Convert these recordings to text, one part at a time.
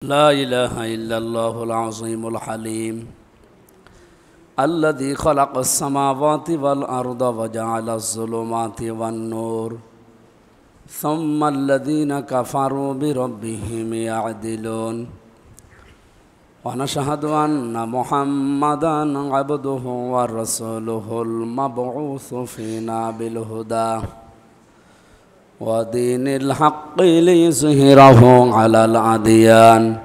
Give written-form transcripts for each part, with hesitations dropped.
لا إله إلا الله العظيم الحليم الذي خلق السماوات والأرض وجعل الظلمات والنور ثم الذين كفروا بربهم يعدلون ونشهد أن محمدا عبده ورسوله المبعوث فينا بالهدى ودين الحق ليظهره على الأديان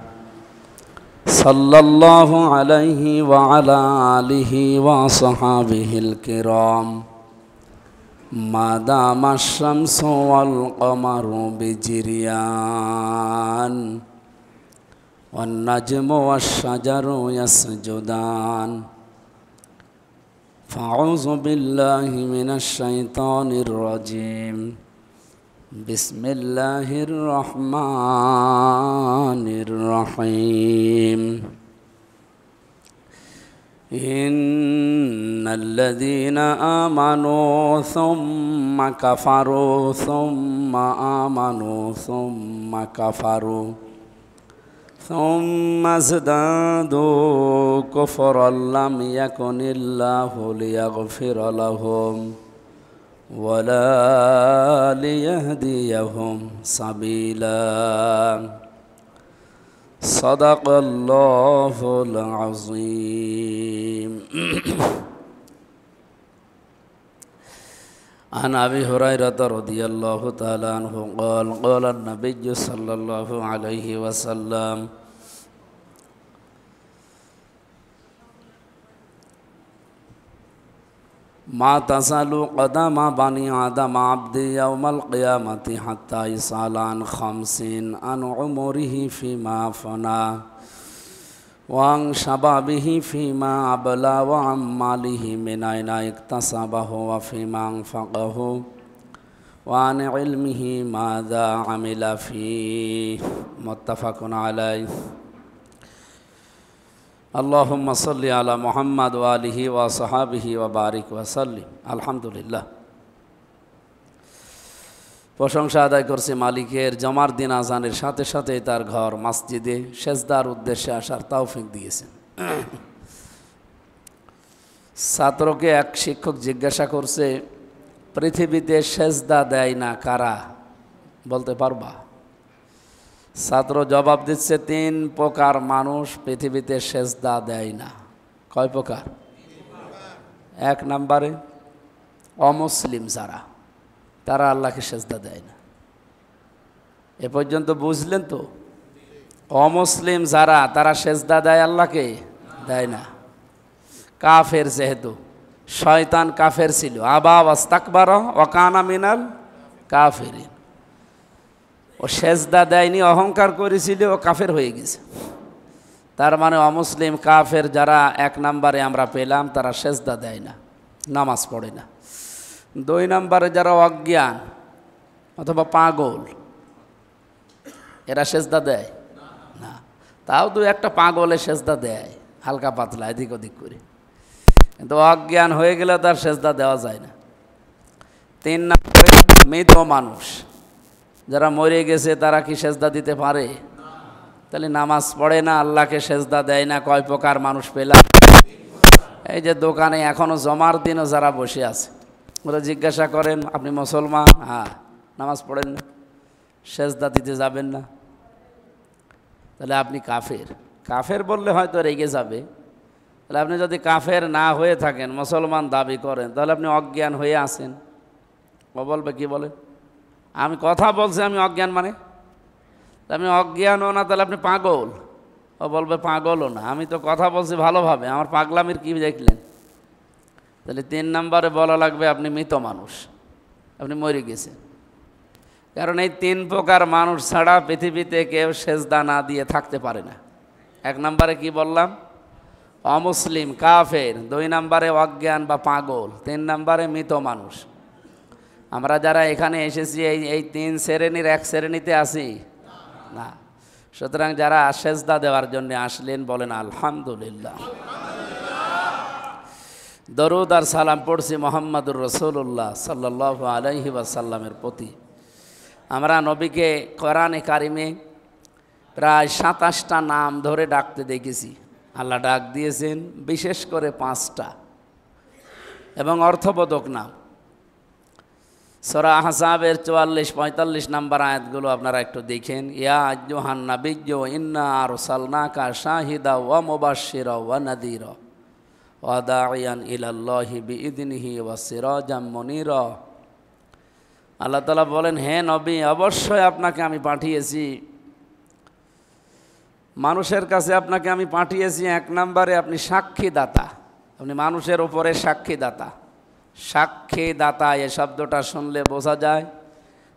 صلى الله عليه وعلى آله وصحابه الكرام ما دام الشمس والقمر بجريان والنجم والشجر يسجدان فأعوذ بالله من الشيطان الرجيم بسم الله الرحمن الرحيم إن الذين آمنوا ثم كفروا ثم آمنوا ثم كفروا ثم ازدادوا كفرا لم يكن الله ليغفر لهم ولا ليهديهم سبيلا صدق الله العظيم عن أبي هريرة رضي الله تعالى عنه قال قال النبي صلى الله عليه وسلم ما تزال قدم بني آدم عبدي يوم القيامة حتى يسأل عن 50 عن عمره فيما أفنى وعن شبابه فيما أبلى وعن ماله من أين اكتسبه وفيما أنفقه وعن علمه ماذا عمل فيه متفق عليه اللهم صل على محمد وآله وصحابه وبارك وسلم আলহামদুলিল্লাহ প্রশংসা আদায় করছি মালিকের জমার দিন আজানের সাথে সাথে তার ঘর মসজিদে সেজদার উদ্দেশ্যে আসার তৌফিক দিয়েছেন। ছাত্রকে এক শিক্ষক জিজ্ঞাসা করছে, পৃথিবীতে সেজদা দেয় না কারা, বলতে পারবা? ছাত্র জবাব দিচ্ছে, 3 প্রকার মানুষ পৃথিবীতে সেজদা দেয় না। কয় প্রকার? 1 নম্বরে অমুসলিম যারা, তারা আল্লাহকে সেজদা দেয় না। এ পর্যন্ত বুঝলেন তো? অমুসলিম যারা, তারা সেজদা দেয় আল্লাহকে? দেয় না। কাফের, যেহেতু শয়তান কাফের ছিল, আবা ওয়াস্তাকবারা ওয়া কানা মিনাল কাফিরিন, ও সেজদা দেয়নি, অহংকার করেছিল, ও কাফের হয়ে গেছে। তার মানে অমুসলিম কাফের যারা 1 নম্বরে আমরা পেলাম, তারা সেজদা দেয় না, নামাজ পড়ে না। 2 নম্বরে যারা অজ্ঞান অথবা পাগল, এরা সেজদা দেয় না। তাও 2-1টা পাগলে সেজদা দেয়, হালকা পাতলা এদিক ওদিক করে, কিন্তু অজ্ঞান হয়ে গেলে তার সেজদা দেওয়া যায় না। 3 নম্বরে মৃত মানুষ, যারা মরে গেছে, তারা কি সেজদা দিতে পারে? তাহলে নামাজ পড়ে না, আল্লাহকে সেজদা দেয় না। কয় প্রকার মানুষ পেলাম? এই যে দোকানে এখনো জমার দিনও যারা বসে আছে, ওরা জিজ্ঞাসা করেন, আপনি মুসলমান? হ্যাঁ। নামাজ পড়েন না, সেজদা দিতে যাবেন না, তাহলে আপনি কাফের। কাফের বললে হয়তো রেগে যাবে। তাহলে আপনি যদি কাফের না হয়ে থাকেন, মুসলমান দাবি করেন, তাহলে আপনি অজ্ঞান হয়ে আছেন। ও বলবে, কি বলে? আমি কথা বলছি, আমি অজ্ঞান, মানে আমি অজ্ঞানও না, তাহলে আপনি পাগল। ও বলবে, পাগলও না, আমি তো কথা বলছি ভালোভাবে, আমার পাগলামির কি দেখলেন? তাহলে 3 নম্বরে বলা লাগবে আপনি মৃত মানুষ, আপনি মরে গেছেন। কারণ এই 3 প্রকার মানুষ ছাড়া পৃথিবীতে কেউ সেজদা না দিয়ে থাকতে পারে না। 1 নম্বরে কি বললাম? অমুসলিম কাফের। 2 নম্বরে অজ্ঞান বা পাগল। 3 নম্বরে মৃত মানুষ। আমরা যারা এখানে এসেছি, এই 3 শ্রেণীর 1 শ্রেণীতে আছি না। সুতরাং যারা সেজদা দেওয়ার জন্য আসলেন, বলেন আলহামদুলিল্লাহ। দরুদ আর সালাম পড়ছি মুহাম্মাদুর রাসূলুল্লাহ সাল্লাল্লাহু আলাইহি ওয়াসাল্লামের প্রতি। আমরা নবীকে কোরআনে কারিমে প্রায় 27টা নাম ধরে ডাকতে দেখেছি। আল্লাহ ডাক দিয়েছেন বিশেষ করে 5টা এবং অর্থবোধক নাম। সূরা আহজাবের 44-45 নম্বর আয়াতগুলো আপনারা একটু দেখেন। ইয়া আইয়ুহান নাবিয়্যু ইন্না আরসালনাকা শাহিদা ওয়া মুবাশশিরা ওয়া নাযীরা ওয়া দাঈয়ান ইলাল্লাহি বিইযনিহি ওয়া সিরাজাম মুনীরা। আল্লাহ তাআলা বলেন, হে নবী, অবশ্যই আপনাকে আমি পাঠিয়েছি, মানুষের কাছে আপনাকে আমি পাঠিয়েছি। 1 নম্বরে আপনি সাক্ষীদাতা, আপনি মানুষের উপরে সাক্ষীদাতা। সাক্ষীদাতা এ শব্দটা শুনলে বোঝা যায়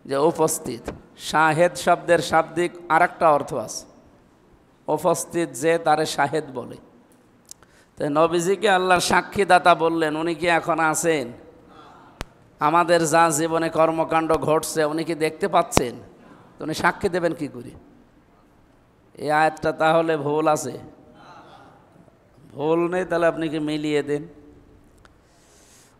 যে উপস্থিত। শাহেদ শব্দের শাব্দিক আরেকটা অর্থ আছে, উপস্থিত যে তারে শাহেদ বলে। তো নবীজিকে আল্লাহর সাক্ষীদাতা বললেন, উনি কি এখন আছেন? আমাদের যা জীবনে কর্মকাণ্ড ঘটছে উনি কি দেখতে পাচ্ছেন? তো উনি সাক্ষী দেবেন কি করে? এই আয়াতটা তাহলে ভুল আছে? ভুল নেই, তাহলে আপনি কি মিলিয়ে দেন।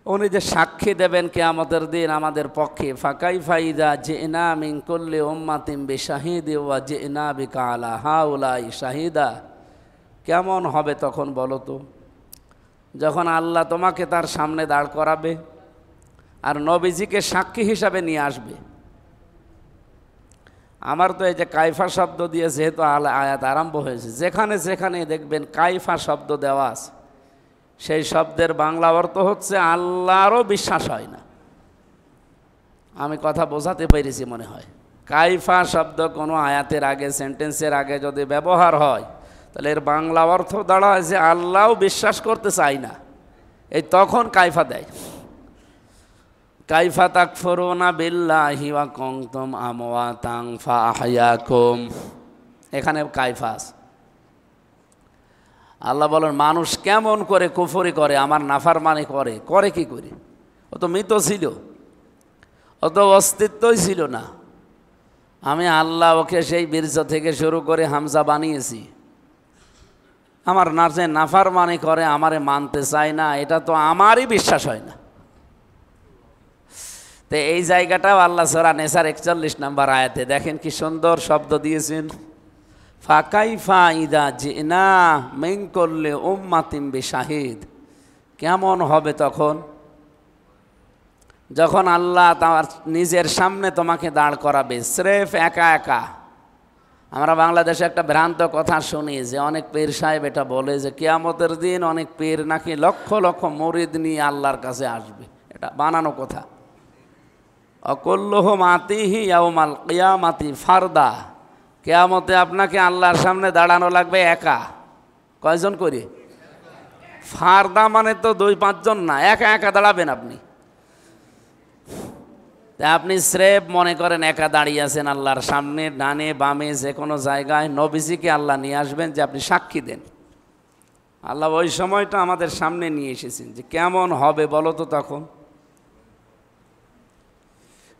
উনি যে সাক্ষী দেবেন কিয়ামতের দিন আমাদের পক্ষে, ফাকাইফা ইযা জিনা মিন কুল্লি উম্মাতিন বিশাহিদি ওয়া জিনা বিকা আলা হাউলাই শাহিদা। কেমন হবে তখন বলো তো, যখন আল্লাহ তোমাকে তার সামনে দাঁড় করাবে আর নবীজিকে সাক্ষী হিসাবে নিয়ে আসবে। আমার তো এই যে কাইফা শব্দ দিয়ে যেহেতু আয়াত আরম্ভ হয়েছে, যেখানে যেখানে দেখবেন কাইফা শব্দ দেওয়া আছে, সেই শব্দের বাংলা অর্থ হচ্ছে আল্লাহরও বিশ্বাস হয় না। আমি কথা বোঝাতে পেরেছি মনে হয়। কাইফা শব্দ কোনো আয়াতের আগে, সেন্টেন্সের আগে যদি ব্যবহার হয়, তাহলে এর বাংলা অর্থ দাঁড়ায় যে আল্লাহও বিশ্বাস করতে চায় না। এই তখন কাইফা দেয়। কাইফা তাকফুরুনা বিল্লাহি ওয়া কুনতুম আমওয়াতান ফাআহইয়াকুম, এখানে কাইফা আছে। আল্লাহ বলেন, মানুষ কেমন করে কুফরি করে, আমার নাফরমানি করে। করে কি করে? ও তো মৃত ছিল, ও তো অস্তিত্বই ছিল না। আমি আল্লাহ ওকে সেই বীর্য থেকে শুরু করে হামজা বানিয়েছি। আমার নাচে নাফরমানি করে, আমারে মানতে চায় না, এটা তো আমারই বিশ্বাস হয় না। তো এই জায়গাটাও আল্লাহ সূরা নেসার 41 নম্বর আয়াতে দেখেন কি সুন্দর শব্দ দিয়েছেন, ফাকাইফা ইযা জিনা মিন কুল্লি উম্মাতিন বিশাহিদ। কেমন হবে তখন, যখন আল্লাহ তার নিজের সামনে তোমাকে দাঁড় করাবে স্রেফ একা একা। আমরা বাংলাদেশে একটা ভ্রান্ত কথা শুনি যে অনেক পীর সাহেব এটা বলে যে কিয়ামতের দিন অনেক পীর নাকি লক্ষ লক্ষ মুরিদ নিয়ে আল্লাহর কাছে আসবে। এটা বানানো কথা। অকুল্লুহুম আতিহি ইয়াউমাল কিয়ামাতি ফারদা। কিয়ামতে আপনাকে আল্লাহর সামনে দাঁড়ানো লাগবে একা। কয়জন করে? ফারদা মানে তো 2-5 জন না, একা একা দাঁড়াবেন আপনি। আপনি স্রেফ মনে করেন একা দাঁড়িয়ে আছেন আল্লাহর সামনে, ডানে বামে যে কোনো জায়গায় নবীজিকে আল্লাহ নিয়ে আসবেন যে আপনি সাক্ষী দেন। আল্লাহ ওই সময়টা আমাদের সামনে নিয়ে এসেছেন যে কেমন হবে বলো তো তখন।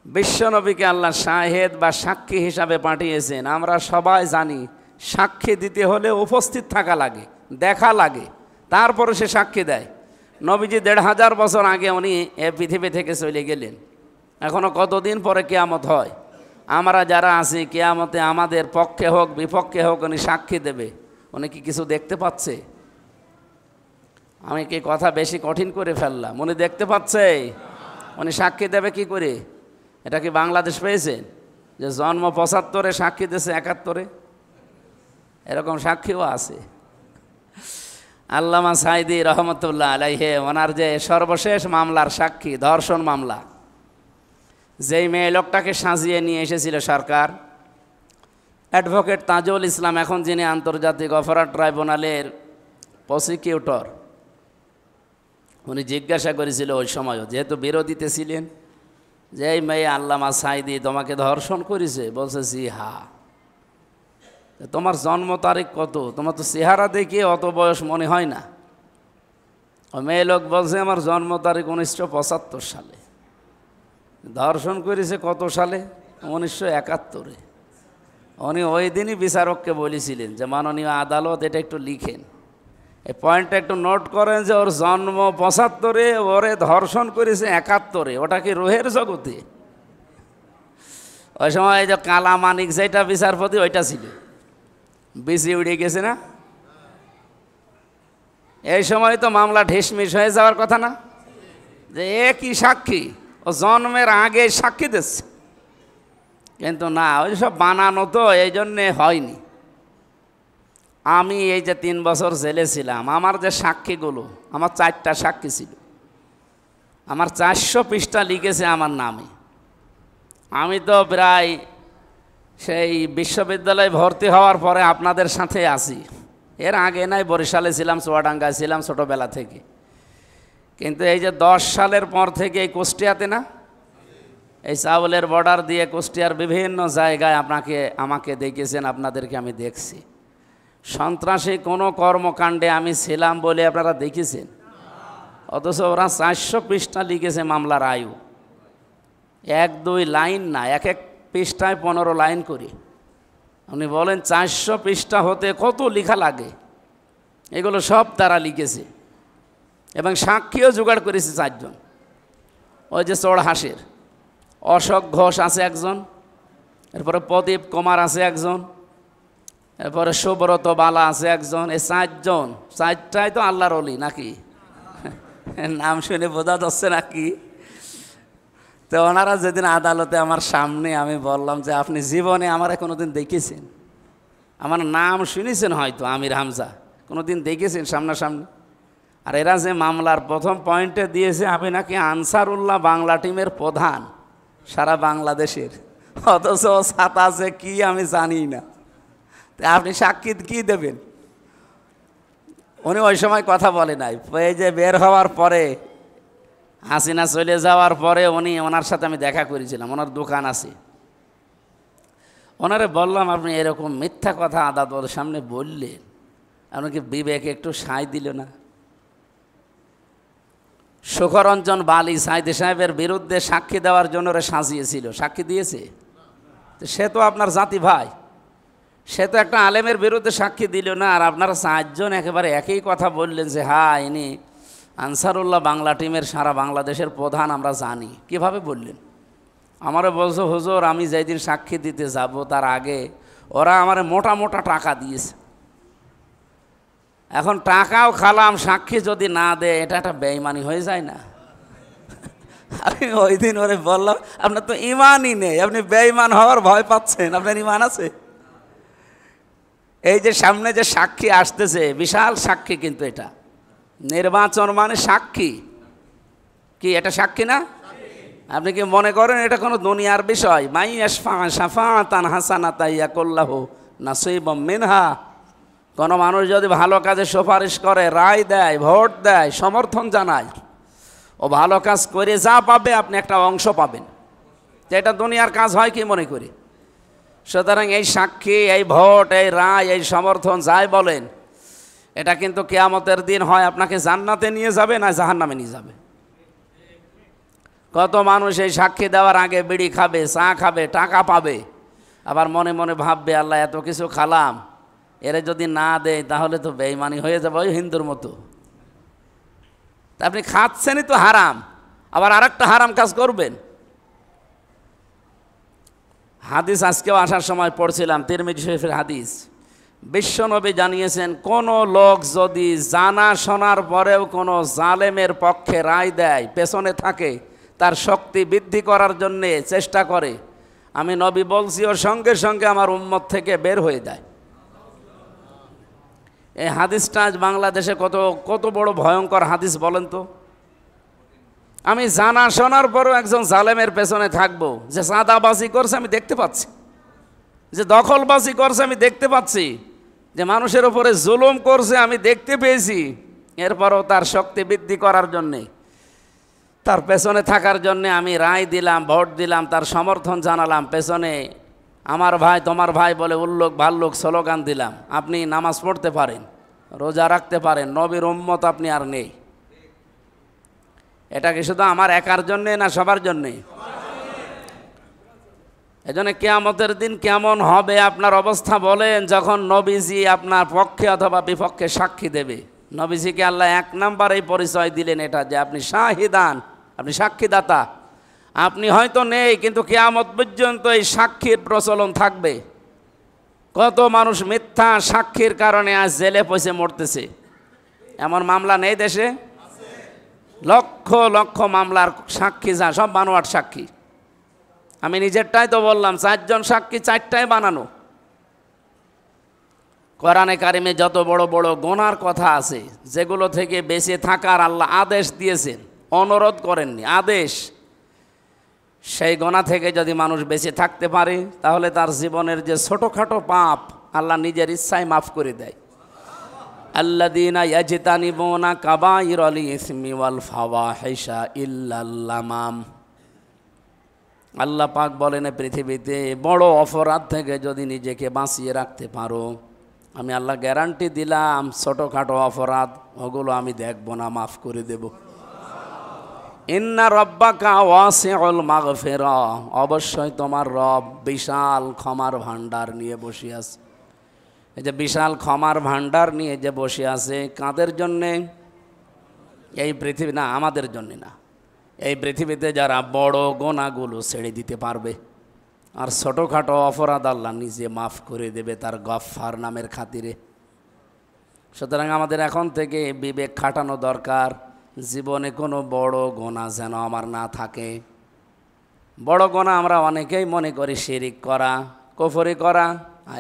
বিশ্বনবীকে আল্লাহ শাহেদ বা সাক্ষী হিসাবে পাঠিয়েছেন। আমরা সবাই জানি সাক্ষী দিতে হলে উপস্থিত থাকা লাগে, দেখা লাগে, তারপরে সে সাক্ষী দেয়। নবীজি 1500 বছর আগে উনি এ পৃথিবী থেকে চলে গেলেন। এখনও কতদিন পরে কিয়ামত হয়। আমরা যারা আছি কিয়ামতে আমাদের পক্ষে হোক বিপক্ষে হোক উনি সাক্ষী দেবে। উনি কি কিছু দেখতে পাচ্ছে? আমি কি কথা বেশি কঠিন করে ফেললাম? উনি দেখতে পাচ্ছে? উনি সাক্ষী দেবে কি করে? এটা কি বাংলাদেশ পেয়েছেন যে জন্ম 75-এ সাক্ষী দিয়েছে 71-এ? এরকম সাক্ষীও আছে। আল্লামা সাইদি রহমতুল্লাহ আলাইহে ওনার যে সর্বশেষ মামলার সাক্ষী, ধর্ষণ মামলা, যেই মেয়ে লোকটাকে সাজিয়ে নিয়ে এসেছিল সরকার, অ্যাডভোকেট তাজুল ইসলাম, এখন যিনি আন্তর্জাতিক অপরাধ ট্রাইব্যুনালের প্রসিকিউটর, উনি জিজ্ঞাসা করেছিল ওই সময়ও, যেহেতু বিরোধীতে ছিলেন, যে এই মেয়ে আল্লামা সাইদি তোমাকে ধর্ষণ করেছে? বলছে জি হ্যাঁ। তোমার জন্ম তারিখ কত? তোমার তো চেহারা দেখে অত বয়স মনে হয় না। ও মেয়ে লোক বলছে আমার জন্ম তারিখ 1975 সালে। ধর্ষণ করেছে কত সালে? 1971-এ। উনি ওই দিনই বিচারককে বলেছিলেন যে মাননীয় আদালত এটা একটু লিখেন, এই পয়েন্টটা একটু নোট করেন যে ওর জন্ম 75-এ, ওরে ধর্ষণ করেছে 71-এ। ওটা কি রুহের জগতে? ওই সময় যে কালা মানিক যেটা বিচারপতি ওইটা ছিল। বেশি উড়ে গেছে না? এই সময় তো মামলা ঢিসমিস হয়ে যাওয়ার কথা না, যে এ কি সাক্ষী, ও জন্মের আগে সাক্ষী দিচ্ছে। কিন্তু না, ওই সব বানানো তো, এই জন্যে হয়নি। আমি এই যে 3 বছর জেলে ছিলাম, আমার যে সাক্ষীগুলো, আমার 4টা সাক্ষী ছিল, আমার 400 পৃষ্ঠা লিখেছে আমার নামে। আমি তো প্রায় সেই বিশ্ববিদ্যালয়ে ভর্তি হওয়ার পরে আপনাদের সাথে আছি। এর আগে নাই বরিশালে ছিলাম, চুয়াডাঙ্গায় ছিলাম ছোটোবেলা থেকে। কিন্তু এই যে 10 সালের পর থেকে এই কুষ্টিয়াতে না, এই চাউলের বর্ডার দিয়ে কুষ্টিয়ার বিভিন্ন জায়গায় আমাকে দেখেছেন, আপনাদেরকে আমি দেখছি। সন্ত্রাসী কোনো কর্মকাণ্ডে আমি ছিলাম বলে আপনারা দেখেছেন? অথচ ওরা 400 পৃষ্ঠা লিখেছে মামলার আয়ু। 1-2 লাইন না, এক পৃষ্ঠায় 15 লাইন করে। আপনি বলেন 400 পৃষ্ঠা হতে কত লেখা লাগে? এগুলো সব তারা লিখেছে এবং সাক্ষীও জোগাড় করেছে 4 জন। ওই যে চড়হাসের অশোক ঘোষ আছে একজন, এরপরে প্রদীপ কুমার আছে একজন, এরপরে সুব্রত বালা আছে একজন। এই 4 জন, 4টাই তো আল্লাহর ওলি নাকি? নাম শুনে বোঝা যাচ্ছে নাকি? তো ওনারা যেদিন আদালতে আমার সামনে, আমি বললাম যে আপনি জীবনে আমার কোনোদিন দেখেছেন? আমার নাম শুনেছেন হয়তো, আমির হামজা, কোনোদিন দেখেছেন সামনাসামনি? আর এরা যে মামলার প্রথম পয়েন্টে দিয়েছে আমি নাকি আনসারুল্লাহ বাংলা টিমের প্রধান সারা বাংলাদেশের, অথচ ছাতা আছে কি আমি জানি না। আপনি সাক্ষী কি দেবেন? উনি ওই সময় কথা বলে নাই। এই যে বের হওয়ার পরে, হাসিনা চলে যাওয়ার পরে ওনার সাথে আমি দেখা করেছিলাম, ওনার দোকান আছে। ওনারে বললাম আপনি এরকম মিথ্যা কথা আদালতের সামনে বললেন, আপনাকে বিবেকে একটু সায় দিল না? সুখরঞ্জন বালি সাইদি সাহেবের বিরুদ্ধে সাক্ষী দেওয়ার জন্য ওরা সাজিয়েছিল, সাক্ষী দিয়েছে? সে তো আপনার জাতি ভাই, সে তো একটা আলেমের বিরুদ্ধে সাক্ষী দিল না। আর আপনারা 4 জন একেবারে একই কথা বললেন যে হ্যাঁ ইনি আনসারুল্লাহ বাংলা টিমের সারা বাংলাদেশের প্রধান, আমরা জানি। কিভাবে বললেন? আমারে বলছো হুজুর আমি যেদিন সাক্ষী দিতে যাব তার আগে ওরা আমারে মোটা মোটা টাকা দিয়েছে। এখন টাকাও খালাম, সাক্ষী যদি না দেয় এটা একটা বেঈমানি হয়ে যায় না? আমি ওই দিন ওরে বললাম আপনার তো ইমানই নেই, আপনি বেঈমান হওয়ার ভয় পাচ্ছেন, আপনার ইমান আছে? এই যে সামনে যে সাক্ষী আসতেছে, বিশাল সাক্ষী, কিন্তু এটা নির্বাচন মানে সাক্ষী। কি এটা সাক্ষী না? আপনি কি মনে করেন এটা কোনো দুনিয়ার বিষয়? মাই ইয়াশফা শাফাআতান হাসানাতান ইয়াকুল্লাহু নাসীবুম মিনহা। কোনো মানুষ যদি ভালো কাজে সুপারিশ করে, রায় দেয়, ভোট দেয়, সমর্থন জানায়, ও ভালো কাজ করে যা পাবে আপনি একটা অংশ পাবেন। তো এটা দুনিয়ার কাজ হয় কি মনে করি? সুতরাং এই সাক্ষী, এই ভোট, এই রায়, এই সমর্থন যাই বলেন, এটা কিন্তু কিয়ামতের দিন হয় আপনাকে জান্নাতে নিয়ে যাবে না জাহান্নামে নিয়ে যাবে। কত মানুষ এই সাক্ষী দেওয়ার আগে বিড়ি খাবে, চা খাবে, টাকা পাবে, আবার মনে মনে ভাববে আল্লাহ এত কিছু খালাম, এরা যদি না দেয় তাহলে তো বেঈমানি হয়ে যাবে, ওই হিন্দুর মতো। তা আপনি খাচ্ছেনই তো হারাম, আবার আরেকটা হারাম কাজ করবেন। হাদিস আজকেও আসার সময় পড়ছিলাম, তিরমিজি শরীফের হাদিস। বিশ্বনবী জানিয়েছেন কোনো লোক যদি জানা শোনার পরেও কোনো জালেমের পক্ষে রায় দেয়, পেছনে থাকে, তার শক্তি বৃদ্ধি করার জন্যে চেষ্টা করে, আমি নবী বলছি ওর সঙ্গে সঙ্গে আমার উম্মত থেকে বের হয়ে যায়। এই হাদিসটা আজ বাংলাদেশে কত বড় ভয়ঙ্কর হাদিস বলেন তো। আমি জানা শোনার পরও একজন জালেমের পেছনে থাকবো, যে চাঁদাবাজি করছে আমি দেখতে পাচ্ছি, যে দখলবাজি করছে আমি দেখতে পাচ্ছি, যে মানুষের উপরে জুলুম করছে আমি দেখতে পেয়েছি, এরপরও তার শক্তি বৃদ্ধি করার জন্যে, তার পেছনে থাকার জন্যে আমি রায় দিলাম, ভোট দিলাম, তার সমর্থন জানালাম, পেছনে আমার ভাই তোমার ভাই বলে উল্লোক ভাল্লোক স্লোগান দিলাম। আপনি নামাজ পড়তে পারেন, রোজা রাখতে পারেন, নবীর উম্মত আপনি আর নেই। এটা কি শুধু আমার একার জন্যে না সবার জন্যে? এজন্য কিয়ামতের দিন কেমন হবে আপনার অবস্থা বলেন, যখন নবীজি আপনার পক্ষে অথবা বিপক্ষে সাক্ষী দেবে। নবীজিকে আল্লাহ 1 নম্বরেই পরিচয় দিলেন এটা, যে আপনি শাহিদান, আপনি সাক্ষীদাতা। আপনি হয়তো নেই, কিন্তু কিয়ামত পর্যন্ত এই সাক্ষীর প্রচলন থাকবে। কত মানুষ মিথ্যা সাক্ষীর কারণে আজ জেলে পয়সে মরতেছে। এমন মামলা নেই দেশে? লক্ষ লক্ষ মামলার সাক্ষী যা সব বানোয়াট সাক্ষী। আমি নিজেরটাই তো বললাম, 4 জন সাক্ষী 4টাই বানানো। কোরআনে কারিমে যত বড় বড় গুনার কথা আছে, যেগুলো থেকে বেঁচে থাকার আল্লাহ আদেশ দিয়েছেন, অনুরোধ করেননি, আদেশ। সেই গুনাহ থেকে যদি মানুষ বেঁচে থাকতে পারে, তাহলে তার জীবনের যে ছোটোখাটো পাপ আল্লাহ নিজের ইচ্ছায় মাফ করে দেয়। আল্লাযীনা ইয়াজতানিবুনা কাবাইরাল ইসমি ওয়াল ফাওয়াহিশা ইল্লাল লামাম। আল্লাহ পাক বলেন, পৃথিবীতে বড় অপরাধ থেকে যদি নিজেকে বাঁচিয়ে রাখতে পারো, আমি আল্লাহ গ্যারান্টি দিলাম, ছোটোখাটো অপরাধ ওগুলো আমি দেখব না, মাফ করে দেব। ইন্না রব্বাকা ওয়াসিউল মাগফিরা, অবশ্যই তোমার রব বিশাল ক্ষমার ভাণ্ডার নিয়ে বসে আছে। এই যে বিশাল ক্ষমার ভাণ্ডার নিয়ে যে বসে আছে, কাদের জন্যে? এই পৃথিবী না, আমাদের জন্যে না। এই পৃথিবীতে যারা বড় গোনাগুলো ছেড়ে দিতে পারবে আর ছোটোখাটো অপরাধ আল্লাহ নিজে মাফ করে দেবে তার গফফার নামের খাতিরে। সুতরাং আমাদের এখন থেকে বিবেক খাটানো দরকার, জীবনে কোনো বড় গোনা যেন আমার না থাকে। বড় গোনা আমরা অনেকেই মনে করি শিরিক করা, কুফরি করা,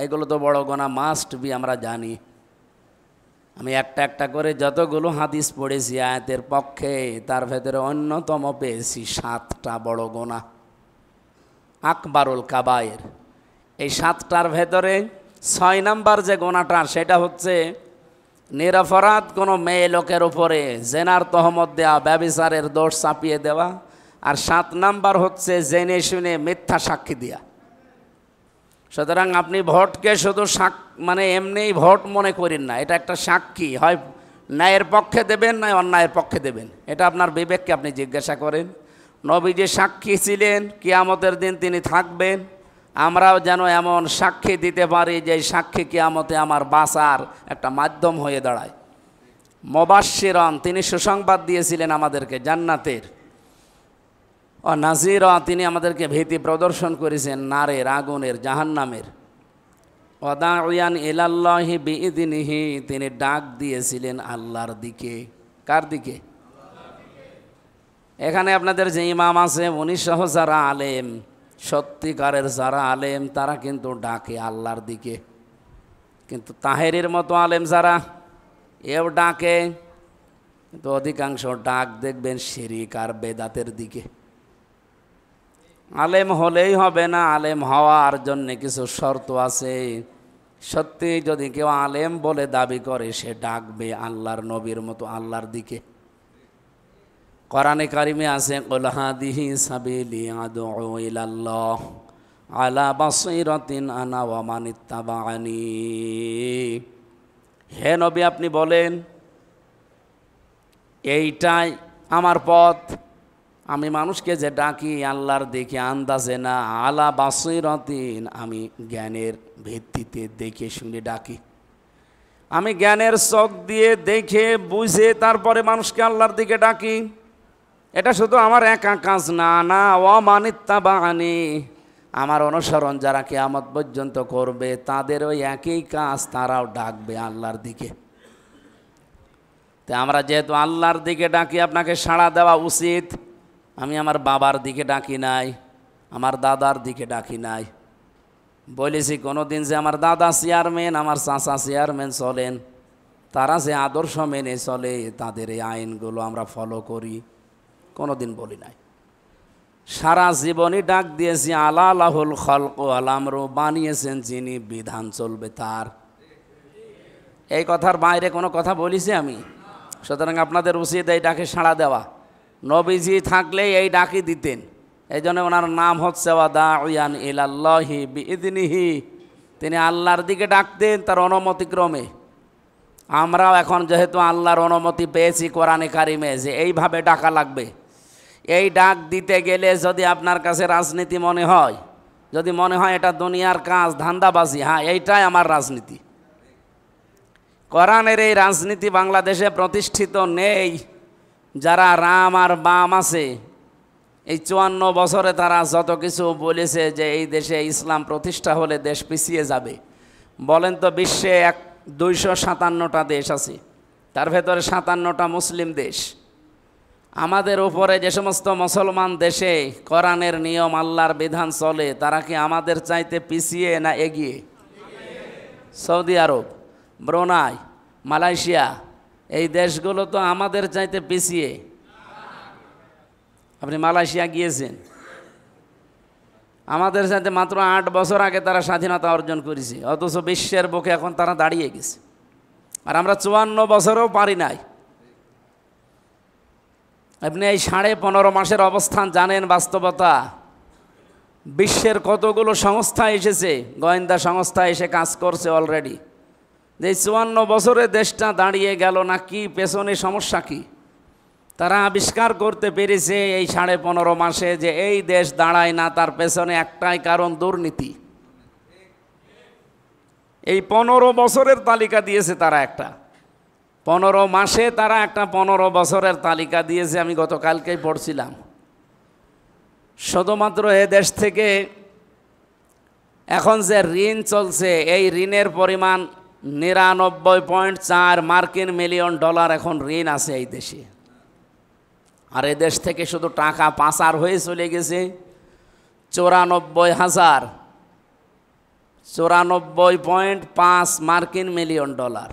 এগুলো তো বড় গোনা মাস্ট বি, আমরা জানি। আমি একটা একটা করে যতগুলো হাদিস পড়েছি আয়াতের পক্ষে, তার ভেতরে অন্যতম পেয়েছি 7টা বড় গোনা, আকবারুল কাবায়ের। এই 7টার ভেতরে 6 নাম্বার যে গোনাটা, সেটা হচ্ছে নিরপরাধ কোনো মেয়ে লোকের উপরে জেনার তহমত দেওয়া, ব্যভিচারের দোষ চাপিয়ে দেওয়া। আর 7 নাম্বার হচ্ছে জেনে শুনে মিথ্যা সাক্ষী দেওয়া। সুতরাং আপনি ভোটকে শুধু মানে এমনিই ভোট মনে করেন না, এটা একটা সাক্ষী। হয় ন্যায়ের পক্ষে দেবেন, নয় অন্যায়ের পক্ষে দেবেন, এটা আপনার বিবেককে আপনি জিজ্ঞাসা করেন। নবী যে সাক্ষী ছিলেন, কিয়ামতের দিন তিনি থাকবেন, আমরাও যেন এমন সাক্ষী দিতে পারি যে সাক্ষী কিয়ামতে আমার বাঁচার একটা মাধ্যম হয়ে দাঁড়ায়। মুবাশশিরান, তিনি সুসংবাদ দিয়েছিলেন আমাদেরকে জান্নাতের। ও নাজিরা, তিনি আমাদেরকে ভীতি প্রদর্শন করেছেন নারের, আগুনের, জাহান্নামের। ও দাঈয়ান ইলাল্লাহি বিইযনিহি, তিনি ডাক দিয়েছিলেন আল্লাহর দিকে। কার দিকে? এখানে আপনাদের যে ইমাম আছে, উনি সহ যারা আলেম, সত্যিকারের যারা আলেম, তারা কিন্তু ডাকে আল্লাহর দিকে। কিন্তু তাহেরির মতো আলেম যারা, এও ডাকে, কিন্তু অধিকাংশ ডাক দেখবেন শিরিক আর বেদাতের দিকে। আলেম হলেই হবে না, আলেম হওয়ার জন্যে কিছু শর্ত আছে। সত্যি যদি কেউ আলেম বলে দাবি করে, সে ডাকবে আল্লাহর নবীর মতো আল্লাহর দিকে। কোরআনে কারিমে আছে, কুল হাদিহি সাবিলি আদউ ইলাল্লাহ আলা বাসীরাতিন আনা ওয়া মান ইত্তাবাআনি। হে নবী, আপনি বলেন এইটাই আমার পথ, আমি মানুষকে যে ডাকি আল্লাহর দিকে আন্দাজে না, আলা বাসীরাতিন, আমি জ্ঞানের ভিত্তিতে দেখে শুনে ডাকি। আমি জ্ঞানের চোখ দিয়ে দেখে বুঝে তারপরে মানুষকে আল্লাহর দিকে ডাকি। এটা শুধু আমার একা কাজ না, না ওয়া মান ইত্তাবাআনি, আমার অনুসরণ যারা কিয়ামত পর্যন্ত করবে তাদের ওই একই কাজ, তারাও ডাকবে আল্লাহর দিকে। তো আমরা যেহেতু আল্লাহর দিকে ডাকি, আপনাকে সাড়া দেওয়া উচিত। আমি আমার বাবার দিকে ডাকি নাই, আমার দাদার দিকে ডাকি নাই। বলেছি কোনো দিন যে আমার দাদা চেয়ারম্যান, আমার চাচা চেয়ারম্যান চলেন, তারা যে আদর্শ মেনে চলে, তাদের এই আইনগুলো আমরা ফলো করি, কোনো দিন বলি নাই। সারা জীবনই ডাক দিয়েছি আলা লাহুল খালক ওয়াল আমরু, বানিয়েছেন যিনি, বিধান চলবে তার। এই কথার বাইরে কোনো কথা বলেছি আমি? সুতরাং আপনাদের উচিত এই ডাকে সাড়া দেওয়া। নবীজি থাকলে এই ডাকি দিতেন, এই জন্য ওনার নাম হচ্ছে ওয়া দাঈয়ান ইলাল্লাহি বিইযনিহি, তিনি আল্লাহর দিকে ডাকতেন তার অনুমতিক্রমে। আমরাও এখন যেহেতু আল্লাহর অনুমতি পেয়েছি কোরআনে কারিমে যে এইভাবে ডাকা লাগবে, এই ডাক দিতে গেলে যদি আপনার কাছে রাজনীতি মনে হয়, যদি মনে হয় এটা দুনিয়ার কাজ, ধান্দাবাজি, হ্যাঁ এইটাই আমার রাজনীতি। কোরআনের এই রাজনীতি বাংলাদেশে প্রতিষ্ঠিত নেই। যারা রাম আর বাম আছে, এই 54 বছরে তারা যত কিছু বলেছে যে এই দেশে ইসলাম প্রতিষ্ঠা হলে দেশ পিছিয়ে যাবে, বলেন তো বিশ্বে 257টা দেশ আছে, তার ভেতরে 57টা মুসলিম দেশ। আমাদের উপরে যে সমস্ত মুসলমান দেশে কোরআনের নিয়ম আল্লাহর বিধান চলে, তারা কি আমাদের চাইতে পিছিয়ে না এগিয়ে? সৌদি আরব, ব্রুনাই, মালয়েশিয়া, এই দেশগুলো তো আমাদের চাইতে পিছিয়ে। আপনি মালয়েশিয়া গিয়েছেন, আমাদের সাথে মাত্র 8 বছর আগে তারা স্বাধীনতা অর্জন করেছে, অথচ বিশ্বের বুকে এখন তারা দাঁড়িয়ে গেছে, আর আমরা 54 বছরেও পারি নাই। আপনি এই 15.5 মাসের অবস্থান জানেন? বাস্তবতা, বিশ্বের কতগুলো সংস্থা এসেছে, গোয়েন্দা সংস্থা এসে কাজ করছে অলরেডি, যে 54 বছরে দেশটা দাঁড়িয়ে গেল না, কি পেছনে সমস্যা কি তারা আবিষ্কার করতে পেরেছে এই 15.5 মাসে, যে এই দেশ দাঁড়ায় না তার পেছনে একটাই কারণ, দুর্নীতি। এই 15 বছরের তালিকা দিয়েছে তারা, একটা 15 মাসে তারা একটা 15 বছরের তালিকা দিয়েছে। আমি গতকালকেই পড়ছিলাম, শুধুমাত্র এ দেশ থেকে এখন যে ঋণ চলছে, এই ঋণের পরিমাণ 99.4 মার্কিন মিলিয়ন ডলার এখন ঋণ আছে এই দেশে। আর এ দেশ থেকে শুধু টাকা পাচার হয়ে চলে গেছে 94.5 মার্কিন মিলিয়ন ডলার।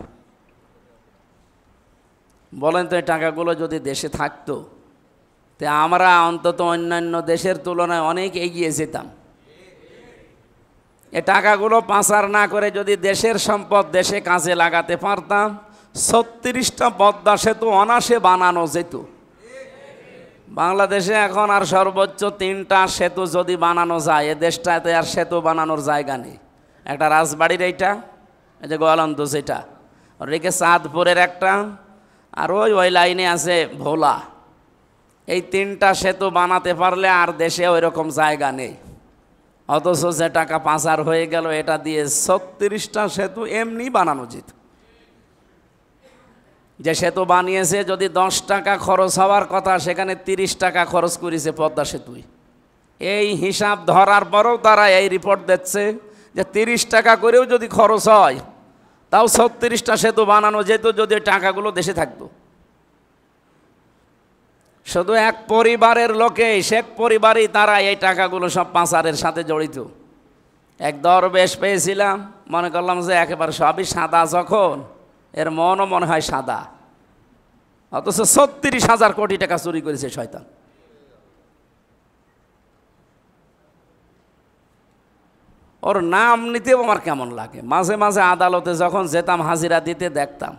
বলেন তো, এই টাকাগুলো যদি দেশে থাকতো, তে আমরা অন্তত অন্যান্য দেশের তুলনায় অনেক এগিয়ে যেতাম। এ টাকাগুলো পাচার না করে যদি দেশের সম্পদ দেশে কাজে লাগাতে পারতাম, 36টা পদ্মা সেতু অনায়াসে বানানো যেত। বাংলাদেশে এখন আর সর্বোচ্চ 3টা সেতু যদি বানানো যায়, এ দেশটাতে আর সেতু বানানোর জায়গা নেই। একটা রাজবাড়ির এইটা, এই যে গোয়ালন্দ যেটা, ওদিকে চাঁদপুরের একটা, আর ওই লাইনে আছে ভোলা। এই 3টা সেতু বানাতে পারলে আর দেশে ওই রকম জায়গা নেই। অথচ যে টাকা পাচার হয়ে গেল, এটা দিয়ে 36টা সেতু এমনি বানানো যেত। যে সেতু বানিয়েছে, যদি 10 টাকা খরচ হওয়ার কথা, সেখানে 30 টাকা খরচ করেছে পদ্মা সেতুই। এই হিসাব ধরার পরেও তারা এই রিপোর্ট দিচ্ছে যে 30 টাকা করেও যদি খরচ হয়, তাও 36টা সেতু বানানো যেত যদি টাকাগুলো দেশে থাকতো। শুধু এক পরিবারের লোকে, শেখ পরিবারই তারা এই টাকাগুলো সব পাচারের সাথে জড়িত। এক দরবেশ পেয়েছিলাম, মনে করলাম যে একেবারে সবই সাদা, যখন এর মনও মনে হয় সাদা, অথচ 36,000 কোটি টাকা চুরি করেছে শয়তান। ওর নাম নিতেও আমার কেমন লাগে। মাঝে মাঝে আদালতে যখন যেতাম হাজিরা দিতে, দেখতাম,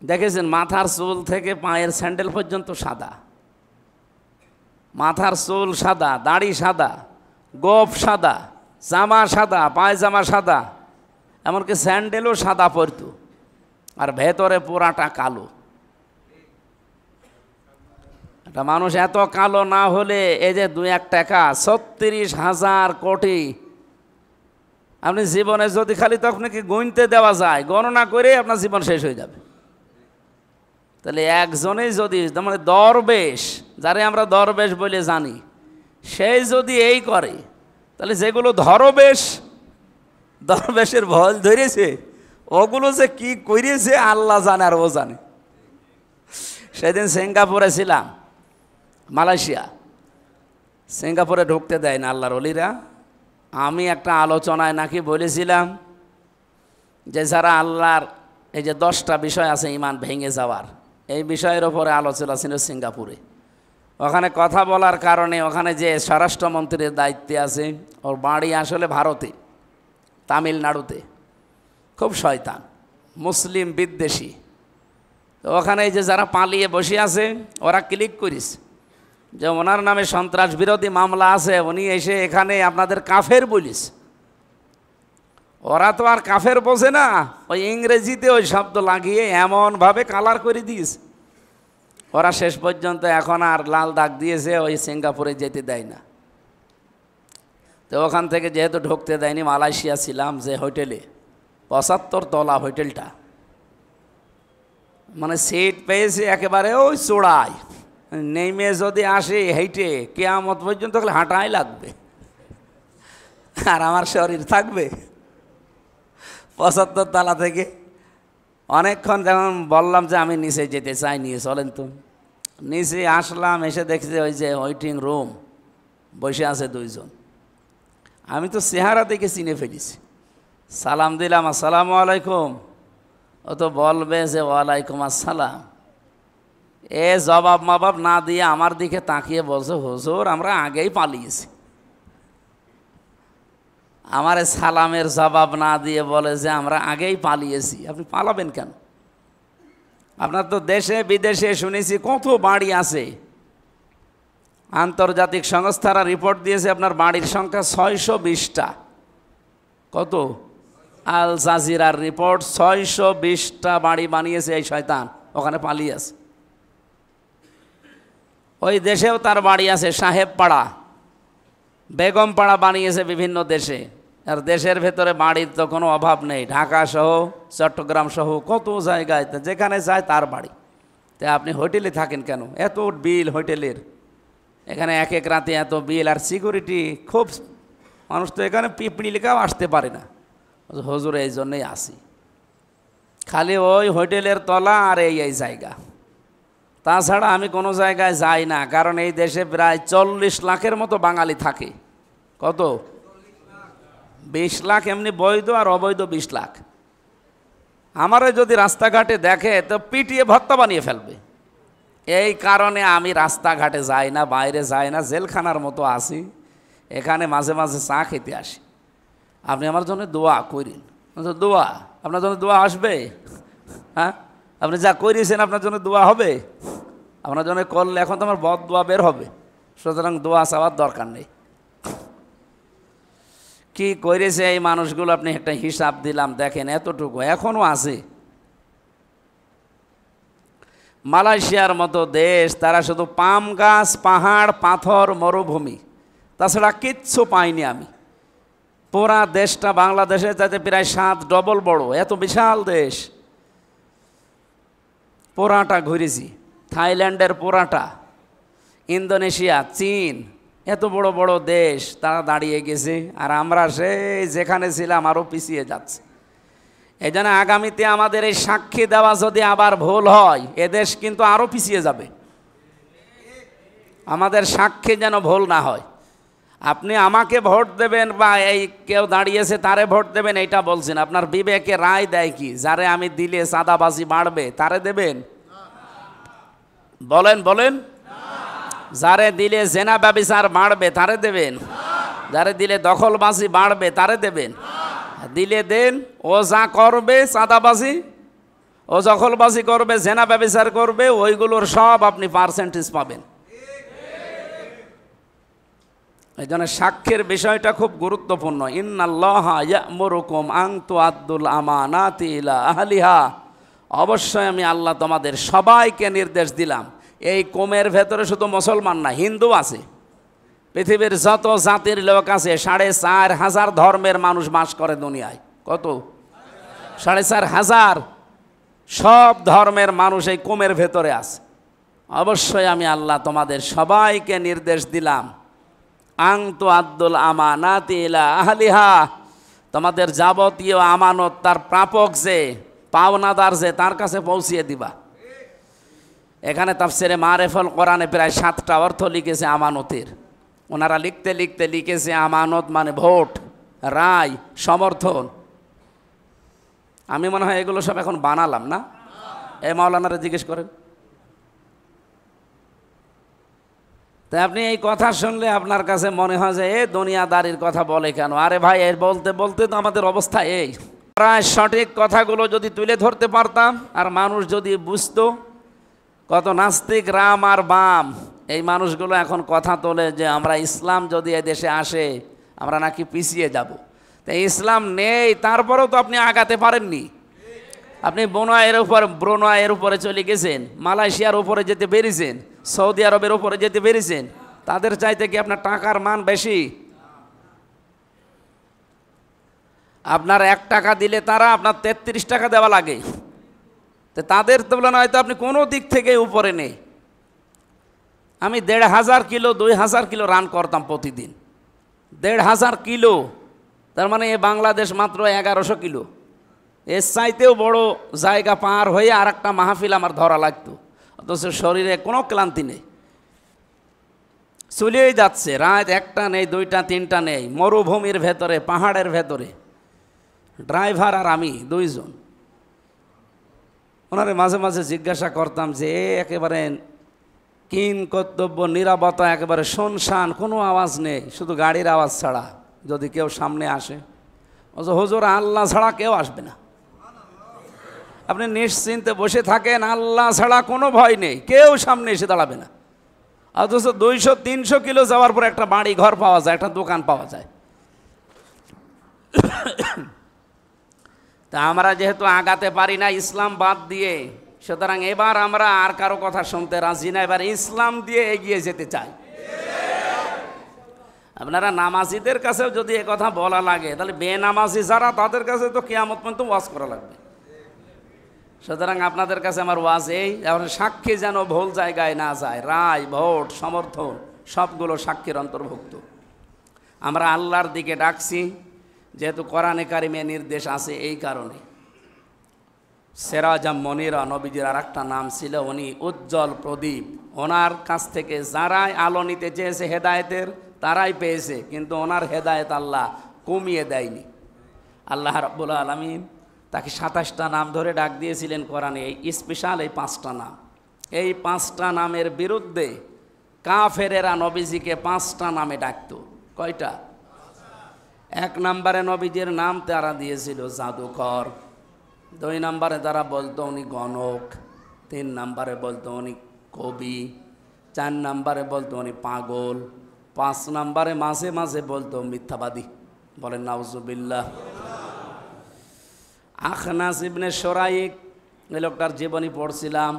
দেখেছেন মাথার চুল থেকে পায়ের স্যান্ডেল পর্যন্ত সাদা, মাথার চুল সাদা, দাড়ি সাদা, গোফ সাদা, জামা সাদা, পায়জামা সাদা, এমনকি স্যান্ডেলও সাদা পরত, আর ভেতরে পুরাটা কালো। একটা মানুষ এত কালো না হলে, এই যে 2-1 টাকা, 36,000 কোটি, আপনি জীবনে যদি খালি তখনকে গুনতে দেওয়া যায়, গণনা করে আপনার জীবন শেষ হয়ে যাবে। তাহলে একজনেই যদি, মানে দরবেশ, যারে আমরা দরবেশ বলে জানি, সেই যদি এই করে, তাহলে যেগুলো দরবেশের ভল ধরেছে, ওগুলো যে কি করেছে আল্লাহ জানে, আর ও জানে। সেদিন সিঙ্গাপুরে ছিলাম, মালয়েশিয়া, সিঙ্গাপুরে ঢুকতে দেয় না আল্লাহর ওলিরা। আমি একটা আলোচনায় নাকি বলেছিলাম যে যারা আল্লাহর, এই যে 10টা বিষয় আছে ঈমান ভেঙে যাওয়ার, এই বিষয়ের ওপরে আলোচনা ছিল সিঙ্গাপুরে। ওখানে কথা বলার কারণে, ওখানে যে স্বরাষ্ট্রমন্ত্রীর দায়িত্বে আছে, ওর বাড়ি আসলে ভারতে, তামিলনাড়ুতে, খুব শয়তান, মুসলিম বিদ্বেষী। তো ওখানে এই যে যারা পালিয়ে বসে আছে, ওরা ক্লিক করিস যে ওনার নামে সন্ত্রাস বিরোধী মামলা আছে, উনি এসে এখানে আপনাদের কাফের বলিস। ওরা তো আর কাফের বোঝে না, ওই ইংরেজিতে ওই শব্দ লাগিয়ে এমনভাবে কালার করে দিস, ওরা শেষ পর্যন্ত এখন আর লাল দাগ দিয়েছে, ওই সিঙ্গাপুরে যেতে দেয় না। তো ওখান থেকে যেহেতু ঢুকতে দেয়নি, মালয়েশিয়া ছিলাম যে হোটেলে, 75 তলা হোটেলটা, মানে সিট পেয়েছে একেবারে ওই চূড়ায়, নেমে যদি আসে হেঁটে কিয়ামত পর্যন্ত হাঁটাই লাগবে। আর আমার শরীর থাকবে ৭৫ তলা থেকে। অনেকক্ষণ যখন বললাম যে আমি নিচে যেতে চাই, নিয়ে চলেন তো। নিচে আসলাম, এসে দেখছি ওই যে ওয়েটিং রুম বসে আছে দুইজন। আমি তো চেহারা দেখে চিনে ফেলেছি। সালাম দিলাম, আসসালামু আলাইকুম। ও তো বলবে যে ওয়ালাইকুম আসসালাম। এ জবাব মাবাব না দিয়ে আমার দিকে তাকিয়ে বলছে, হুজুর আমরা আগেই পালিয়েছি। আমার সালামের জবাব না দিয়ে বলে যে আমরা আগেই পালিয়েছি। আপনি পালাবেন কেন? আপনার তো দেশে বিদেশে শুনেছি কত বাড়ি আছে। আন্তর্জাতিক সংস্থারা রিপোর্ট দিয়েছে আপনার বাড়ির সংখ্যা ৬২০টা। কত? আল জাজিরার রিপোর্ট, ৬২০টা বাড়ি বানিয়েছে এই শয়তান, ওখানে পালিয়ে আছে। ওই দেশেও তার বাড়ি আছে, সাহেব পাড়া, বেগম পাড়া বানিয়েছে বিভিন্ন দেশে। আর দেশের ভেতরে বাড়ির তো কোনো অভাব নেই, ঢাকা সহ চট্টগ্রাম সহ কত জায়গায় যেখানে যায় তার বাড়ি। তাই আপনি হোটেলে থাকেন কেন? এত বিল হোটেলের, এখানে এক এক রাতে এত বিল, আর সিকিউরিটি খুব। মানুষ তো এখানে পিঁপড়ি লেখাও আসতে পারে না। হুজুর এই জন্যই আসি, খালি ওই হোটেলের তলা আর এই জায়গা, তাছাড়া আমি কোনো জায়গায় যাই না। কারণ এই দেশে প্রায় ৪০ লাখের মতো বাঙালি থাকে। কত? ২০ লাখ এমনি বৈধ, আর অবৈধ ২০ লাখ। আমারও যদি রাস্তাঘাটে দেখে তো পিটিয়ে ভর্তা বানিয়ে ফেলবে। এই কারণে আমি রাস্তাঘাটে যাই না, বাইরে যাই না, জেলখানার মতো আসি। এখানে মাঝে মাঝে চা খেতে আসি। আপনি আমার জন্য দোয়া করেন। দোয়া আপনার জন্য দোয়া আসবে? হ্যাঁ, আপনি যা করিয়েছেন আপনার জন্য দোয়া হবে? আপনার জন্য করলে এখন তো আমার বদ দোয়া বের হবে, সুতরাং দোয়া চাওয়ার দরকার নেই। কি করেছে এই মানুষগুলো, আপনি একটা হিসাব দিলাম, দেখেন এতটুকু এখনও আছে। মালয়েশিয়ার মতো দেশ, তারা শুধু পাম গাছ, পাহাড়, পাথর, মরুভূমি, তাছাড়া কিচ্ছু পাইনি আমি। পুরা দেশটা বাংলাদেশের চাইতে প্রায় 7 ডবল বড়, এত বিশাল দেশ। পুরাটা ঘুরেছি, থাইল্যান্ডের পুরাটা, ইন্দোনেশিয়া, চীন, এত বড় বড় দেশ তারা দাঁড়িয়ে গেছে, আর আমরা সেই যেখানে ছিলাম আরও পিছিয়ে যাচ্ছে। এই জন্য আগামীতে আমাদের এই সাক্ষী দেওয়া যদি আবার ভুল হয়, এদেশ কিন্তু আরও পিছিয়ে যাবে। আমাদের সাক্ষী যেন ভুল না হয়। আপনি আমাকে ভোট দেবেন বা এই কেউ দাঁড়িয়েছে তারে ভোট দেবেন, এইটা বলছেন। আপনার বিবেকে রায় দেয় কি, যারে আমি দিলে চাঁদাবাজি বাড়বে তারে দেবেন? বলেন বলেন। যারে দিলে জেনা ব্যভিচার বাড়বে তারে দেবেন? যারে দিলে দখলবাজি বাড়বে তারে দেবেন? দিলে দেন। ও যা করবে চাঁদাবাজি, ও দখলবাজি করবে, জেনা ব্যভিচার করবে, ওইগুলোর সব আপনি পার্সেন্টেজ পাবেন। এই জন্য সাক্ষীর বিষয়টা খুব গুরুত্বপূর্ণ। ইন্নাল্লাহা ইয়া'মুরুকুম আন তুআদ্দুল আমানাতি ইলা আহলিহা। অবশ্যই আমি আল্লাহ তোমাদের সবাইকে নির্দেশ দিলাম। এই কমের ভেতরে শুধু মুসলমান না, হিন্দু আছে। পৃথিবীর যত জাতির লোক আছে, ৪৫০০ ধর্মের মানুষ বাস করে দুনিয়ায়। কত? ৪৫০০। সব ধর্মের মানুষ এই কমের ভেতরে আছে। অবশ্যই আমি আল্লাহ তোমাদের সবাইকে নির্দেশ দিলাম, আন তুআদ্দুল আমানাতি ইলা আহলিহা। তোমাদের যাবতীয় আমানত তার প্রাপক যে, পাওনাদার যে, তার কাছে পৌঁছিয়ে দিবা। এখানে তাফসিরে মারিফুল কোরআনে প্রায় 7টা অর্থ লিখেছে আমানতের। ওনারা লিখতে লিখতে লিখেছে আমানত মানে ভোট, রায়, সমর্থন। আমি মনে হয় এগুলো সব এখন বানালাম না? এই মাওলানারা জিজ্ঞেস করেন। তাই আপনি এই কথা শুনলে আপনার কাছে মনে হয় যে এ দুনিয়াদারির কথা বলে কেন? আরে ভাই, এর বলতে বলতে তো আমাদের অবস্থা এই। প্রায় সঠিক কথাগুলো যদি তুলে ধরতে পারতাম, আর মানুষ যদি বুঝতো। কত নাস্তিক, রাম আর বাম, এই মানুষগুলো এখন কথা তোলে যে আমরা ইসলাম যদি এই দেশে আসে আমরা নাকি পিছিয়ে যাব। তাই ইসলাম নেই, তারপরেও তো আপনি আগাতে পারেননি। আপনি ব্রুনাইয়ের উপরে চলে গেছেন, মালয়েশিয়ার উপরে যেতে পেরেছেন, সৌদি আরবের উপরে যেতে পেরেছেন। তাদের চাইতে কি আপনার টাকার মান বেশি? আপনার 1 টাকা দিলে তারা আপনার 33 টাকা দেওয়া লাগে। তো তাদের তুলনায় হয়তো আপনি কোনো দিক থেকে উপরে নেই। আমি 1500 কিলো 2000 কিলো রান করতাম প্রতিদিন। 1500 কিলো তার মানে এ বাংলাদেশ মাত্র 1100 কিলো, এর চাইতেও বড় জায়গা পার হয়ে আর একটা মাহফিল আমার ধরা লাগতো, অথচ শরীরে কোনো ক্লান্তি নেই, চলেই যাচ্ছে। রাত 1টা নেই, 2টা 3টা নেই, মরুভূমির ভেতরে, পাহাড়ের ভেতরে, ড্রাইভার আর আমি 2 জন। ওনারে মাঝে মাঝে জিজ্ঞাসা করতাম যে একেবারে কিন কর্তব্য, নিরাপত্তা, একেবারে শুনশান, কোনো আওয়াজ নেই, শুধু গাড়ির আওয়াজ ছাড়া, যদি কেউ সামনে আসে। হুজুর আল্লাহ ছাড়া কেউ আসবে না, আপনি নিশ্চিন্তে বসে থাকেন, আল্লাহ ছাড়া কোনো ভয় নেই, কেউ সামনে এসে দাঁড়াবে না। অথচ 200-300 কিলো যাওয়ার পর একটা বাড়ি ঘর পাওয়া যায়, একটা দোকান পাওয়া যায়। তা আমরা যেহেতু আগাতে পারি না ইসলাম বাদ দিয়ে, সুতরাং এবার আমরা আর কারো কথা শুনতে রাজি না, এবার ইসলাম দিয়ে এগিয়ে যেতে চাই। আপনারা নামাজিদের কাছেও যদি এ কথা বলা লাগে, তাহলে বেনামাজি যারা, তাদের কাছে তো কিয়ামত পর্যন্ত ওয়াজ করা লাগবে। সুতরাং আপনাদের কাছে আমার ওয়াজ এই, সাক্ষী যেন ভুল জায়গায় না যায়, রায়, ভোট, সমর্থন সবগুলো সাক্ষীর অন্তর্ভুক্ত। আমরা আল্লাহর দিকে ডাকছি, যেহেতু কোরআনে কারিমে নির্দেশ আছে, এই কারণে। সিরাজাম মুনিরা নবীজির আর একটা নাম ছিল, উনি উজ্জ্বল প্রদীপ। ওনার কাছ থেকে যারাই আলো নিতে চেয়েছে হেদায়েতের, তারাই পেয়েছে, কিন্তু ওনার হেদায়েত আল্লাহ কমিয়ে দেয়নি। আল্লাহ রাব্বুল আলামিন তাকে 27টা নাম ধরে ডাক দিয়েছিলেন কোরআনে, এই স্পেশাল এই 5টা নাম। এই 5টা নামের বিরুদ্ধে কাফেরেরা নবীজিকে 5টা নামে ডাকত। কয়টা? 1 নম্বরে নবীজির নাম তারা দিয়েছিল জাদুকর, 2 নম্বরে তারা বলতো উনি গণক, 3 নম্বরে বলতো উনি কবি, 4 নম্বরে বলতো উনি পাগল, 5 নম্বরে মাঝে মাঝে বলতো মিথ্যাবাদী। বলেন নাউজুবিল্লাহ। আখনাস ইবনে শরাইক, এই লোকটার জীবনী পড়ছিলাম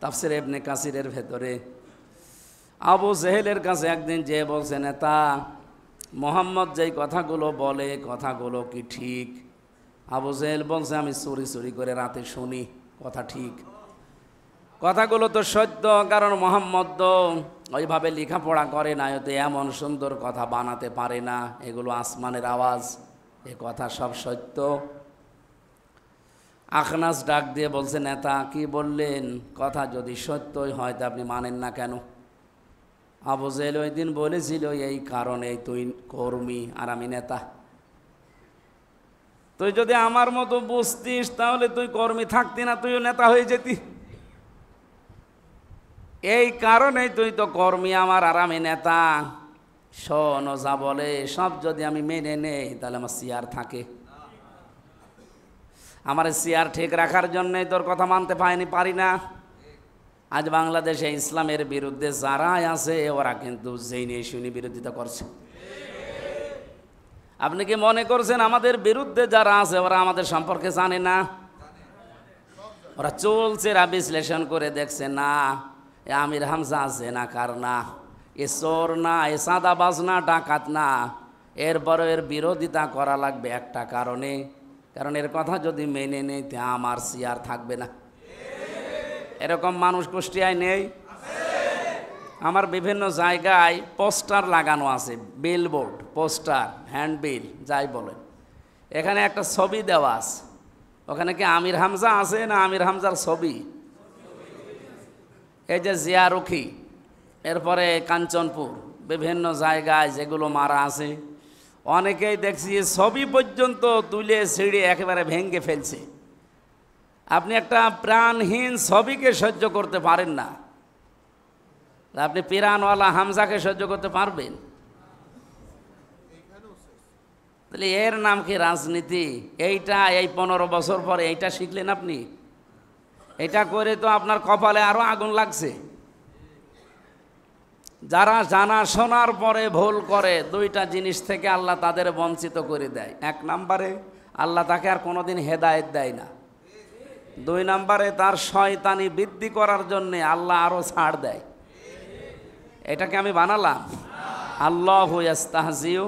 তাফসির ইবনে কাসিরের ভেতরে। আবু জেহেলের কাছে একদিন যে বলছে, নেতা মোহাম্মদ যেই কথাগুলো বলে, কথাগুলো কি ঠিক? আবু জেহেল বলছে, আমি চুরি চুরি করে রাতে শুনি, কথা ঠিক, কথাগুলো তো সত্য, কারণ মোহাম্মদ তো ওইভাবে লেখাপড়া করে না, হয়তো এমন সুন্দর কথা বানাতে পারে না, এগুলো আসমানের আওয়াজ, এ কথা সব সত্য। আখনাস ডাক দিয়ে বলছে, নেতা কি বললেন? কথা যদি সত্যই হয় তা আপনি মানেন না কেন? আবু জেহেল ওই দিন বলেছিল, এই কারণে তুই কর্মী আর আমি নেতা, তুই যদি আমার মতো বুঝতিস তাহলে তুই কর্মী থাকতি না, তুইও নেতা হয়ে যেতি। এই কারণেই তুই তো কর্মী আমার আর আমি নেতা। শোন, যা বলে সব যদি আমি মেনে নেই, তাহলে আমার চেয়ার থাকে। আমার চেয়ার ঠিক রাখার জন্যই তোর কথা মানতে পারি না। আজ বাংলাদেশে ইসলামের বিরুদ্ধে যারাই আছে, ওরা কিন্তু জেনে শুনে বিরোধিতা করছে। আপনি কি মনে করছেন আমাদের বিরুদ্ধে যারা আছে ওরা আমাদের সম্পর্কে জানে না? ওরা চলছে, এরা বিশ্লেষণ করে দেখছে, না এ আমির হামজা আছে না, কার না, এ চোর না, এ চাঁদাবাজ না, ডাকাত না, এরপরে এর বিরোধিতা করা লাগবে একটা কারণে, কারণ এর কথা যদি মেনে নেই তা আমার চেয়ার থাকবে না। এরকম মানুষ কুষ্টিয়ায় নেই? আমার বিভিন্ন জায়গায় পোস্টার লাগানো আছে, বিলবোর্ড, পোস্টার, হ্যান্ডবিল, যাই বলেন। এখানে একটা ছবি দেওয়া আছে, ওখানে কি আমির হামজা আছে না আমির হামজার ছবি? এই যে জিয়ারুখি, এরপরে কাঞ্চনপুর, বিভিন্ন জায়গায় যেগুলো মারা আছে, অনেকেই দেখছি ছবি পর্যন্ত তুলে ছিঁড়ে একেবারে ভেঙে ফেলছে। আপনি একটা প্রাণহীন ছবিকে সহ্য করতে পারেন না, আপনি পিরানওয়ালা হামজাকে সহ্য করতে পারবেন? তাহলে এর নাম কি রাজনীতি? এইটা এই 15 বছর পরে এইটা শিখলেন আপনি? এটা করে তো আপনার কপালে আরো আগুন লাগছে। যারা জানা শোনার পরে ভুল করে, 2টা জিনিস থেকে আল্লাহ তাদের বঞ্চিত করে দেয়। 1 নম্বরে আল্লাহ তাকে আর কোনোদিন হেদায়েত দেয় না। 2 নম্বরে তার শয়তানি বৃদ্ধি করার জন্যে আল্লাহ আরো ছাড় দেয়। এটাকে আমি বানালাম? আল্লাহু ইস্তাহজিউ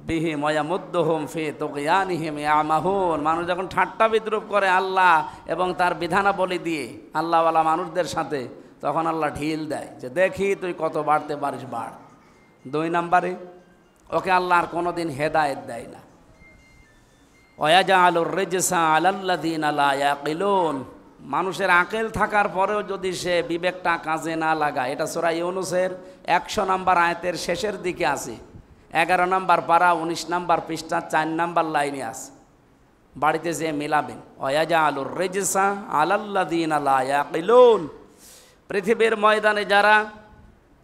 বিহিম ওয়া ইয়ামুদ্দুহুম ফি তুগয়ানিহিম ইয়ামাহুন। মানুষ যখন ঠাট্টা বিদ্রুপ করে আল্লাহ এবং তার বিধানাবলী দিয়ে আল্লাহওয়ালা মানুষদের সাথে, তখন আল্লাহ ঢিল দেয় যে দেখি তুই কত বাড়তে পারিস, বাড়। 2 নম্বরে ওকে আল্লাহ আর কোনোদিন হেদায়েত দেয় না। ওয়াজালুর রিজসা আলাল্লাযিনা লা ইয়াকিলুন, মানুষের আকেল থাকার পরেও যদি সে বিবেকটা কাজে না লাগায়, এটা সূরা ইউনূসের 100 নম্বর আয়াতের শেষের দিকে আছে, 11 নম্বর পারা 19 নম্বর পৃষ্ঠা 4 নম্বর লাইনে আছে, বাড়িতে যেয়ে মিলাবেন। ওয়াজালুর রিজসা আলাল্লাযিনা লা ইয়াকিলুন, পৃথিবীর ময়দানে যারা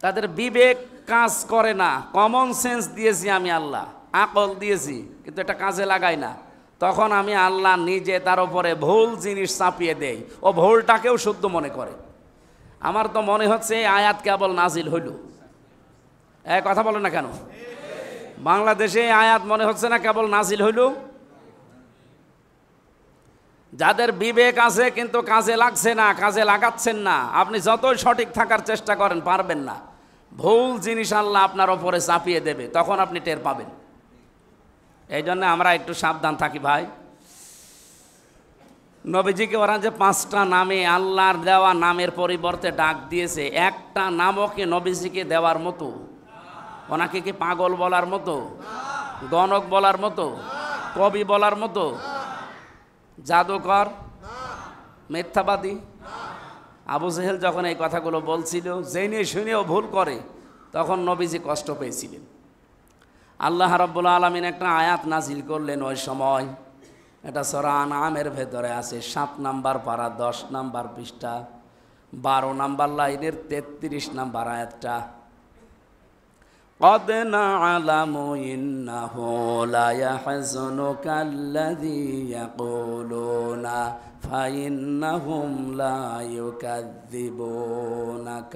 তাদের বিবেক কাজ করে না, কমন সেন্স দিয়েছি আমি আল্লাহ, আকল দিয়েছি, কিন্তু এটা কাজে লাগাই না, তখন আমি আল্লাহ নিজে তার উপরে ভুল জিনিস চাপিয়ে দেই, ও ভুলটাকেও শুদ্ধ মনে করে। আমার তো মনে হচ্ছে এই আয়াত কেবল নাজিল হইল। এই কথা বলে না কেন? বাংলাদেশে এই আয়াত মনে হচ্ছে না কেবল নাজিল হইল? যাদের বিবেক আছে কিন্তু কাজে লাগছে না, কাজে লাগাচ্ছেন না, আপনি যতই সঠিক থাকার চেষ্টা করেন পারবেন না, ভুল জিনিস আল্লাহ আপনার ওপরে চাপিয়ে দেবে, তখন আপনি টের পাবেন। এই জন্য আমরা একটু সাবধান থাকি ভাই। নবীজিকে ওরা যে 5টা নামে আল্লাহর দেওয়া নামের পরিবর্তে ডাক দিয়েছে, একটা নামও কি নবীজিকে দেওয়ার মতো? ওনাকে কি পাগল বলার মতো, গণক বলার মতো, কবি বলার মতো, জাদুকর, মিথ্যাবাদী? আবু জেহেল যখন এই কথাগুলো বলছিল, জেনে শুনেও ভুল করে, তখন নবীজি কষ্ট পেয়েছিলেন। আল্লাহ রাব্বুল আলামিন একটা আয়াত নাজিল করলেন ওই সময়, এটা সূরা আনআমের ভেতরে আছে, 7 নম্বর পারা 10 নম্বর পৃষ্ঠা 12 নম্বর লাইনের 33 নম্বর আয়াতটা। قد نعلم إنه لا يحزنك الذي يقولون فإنهم لا يكذبونك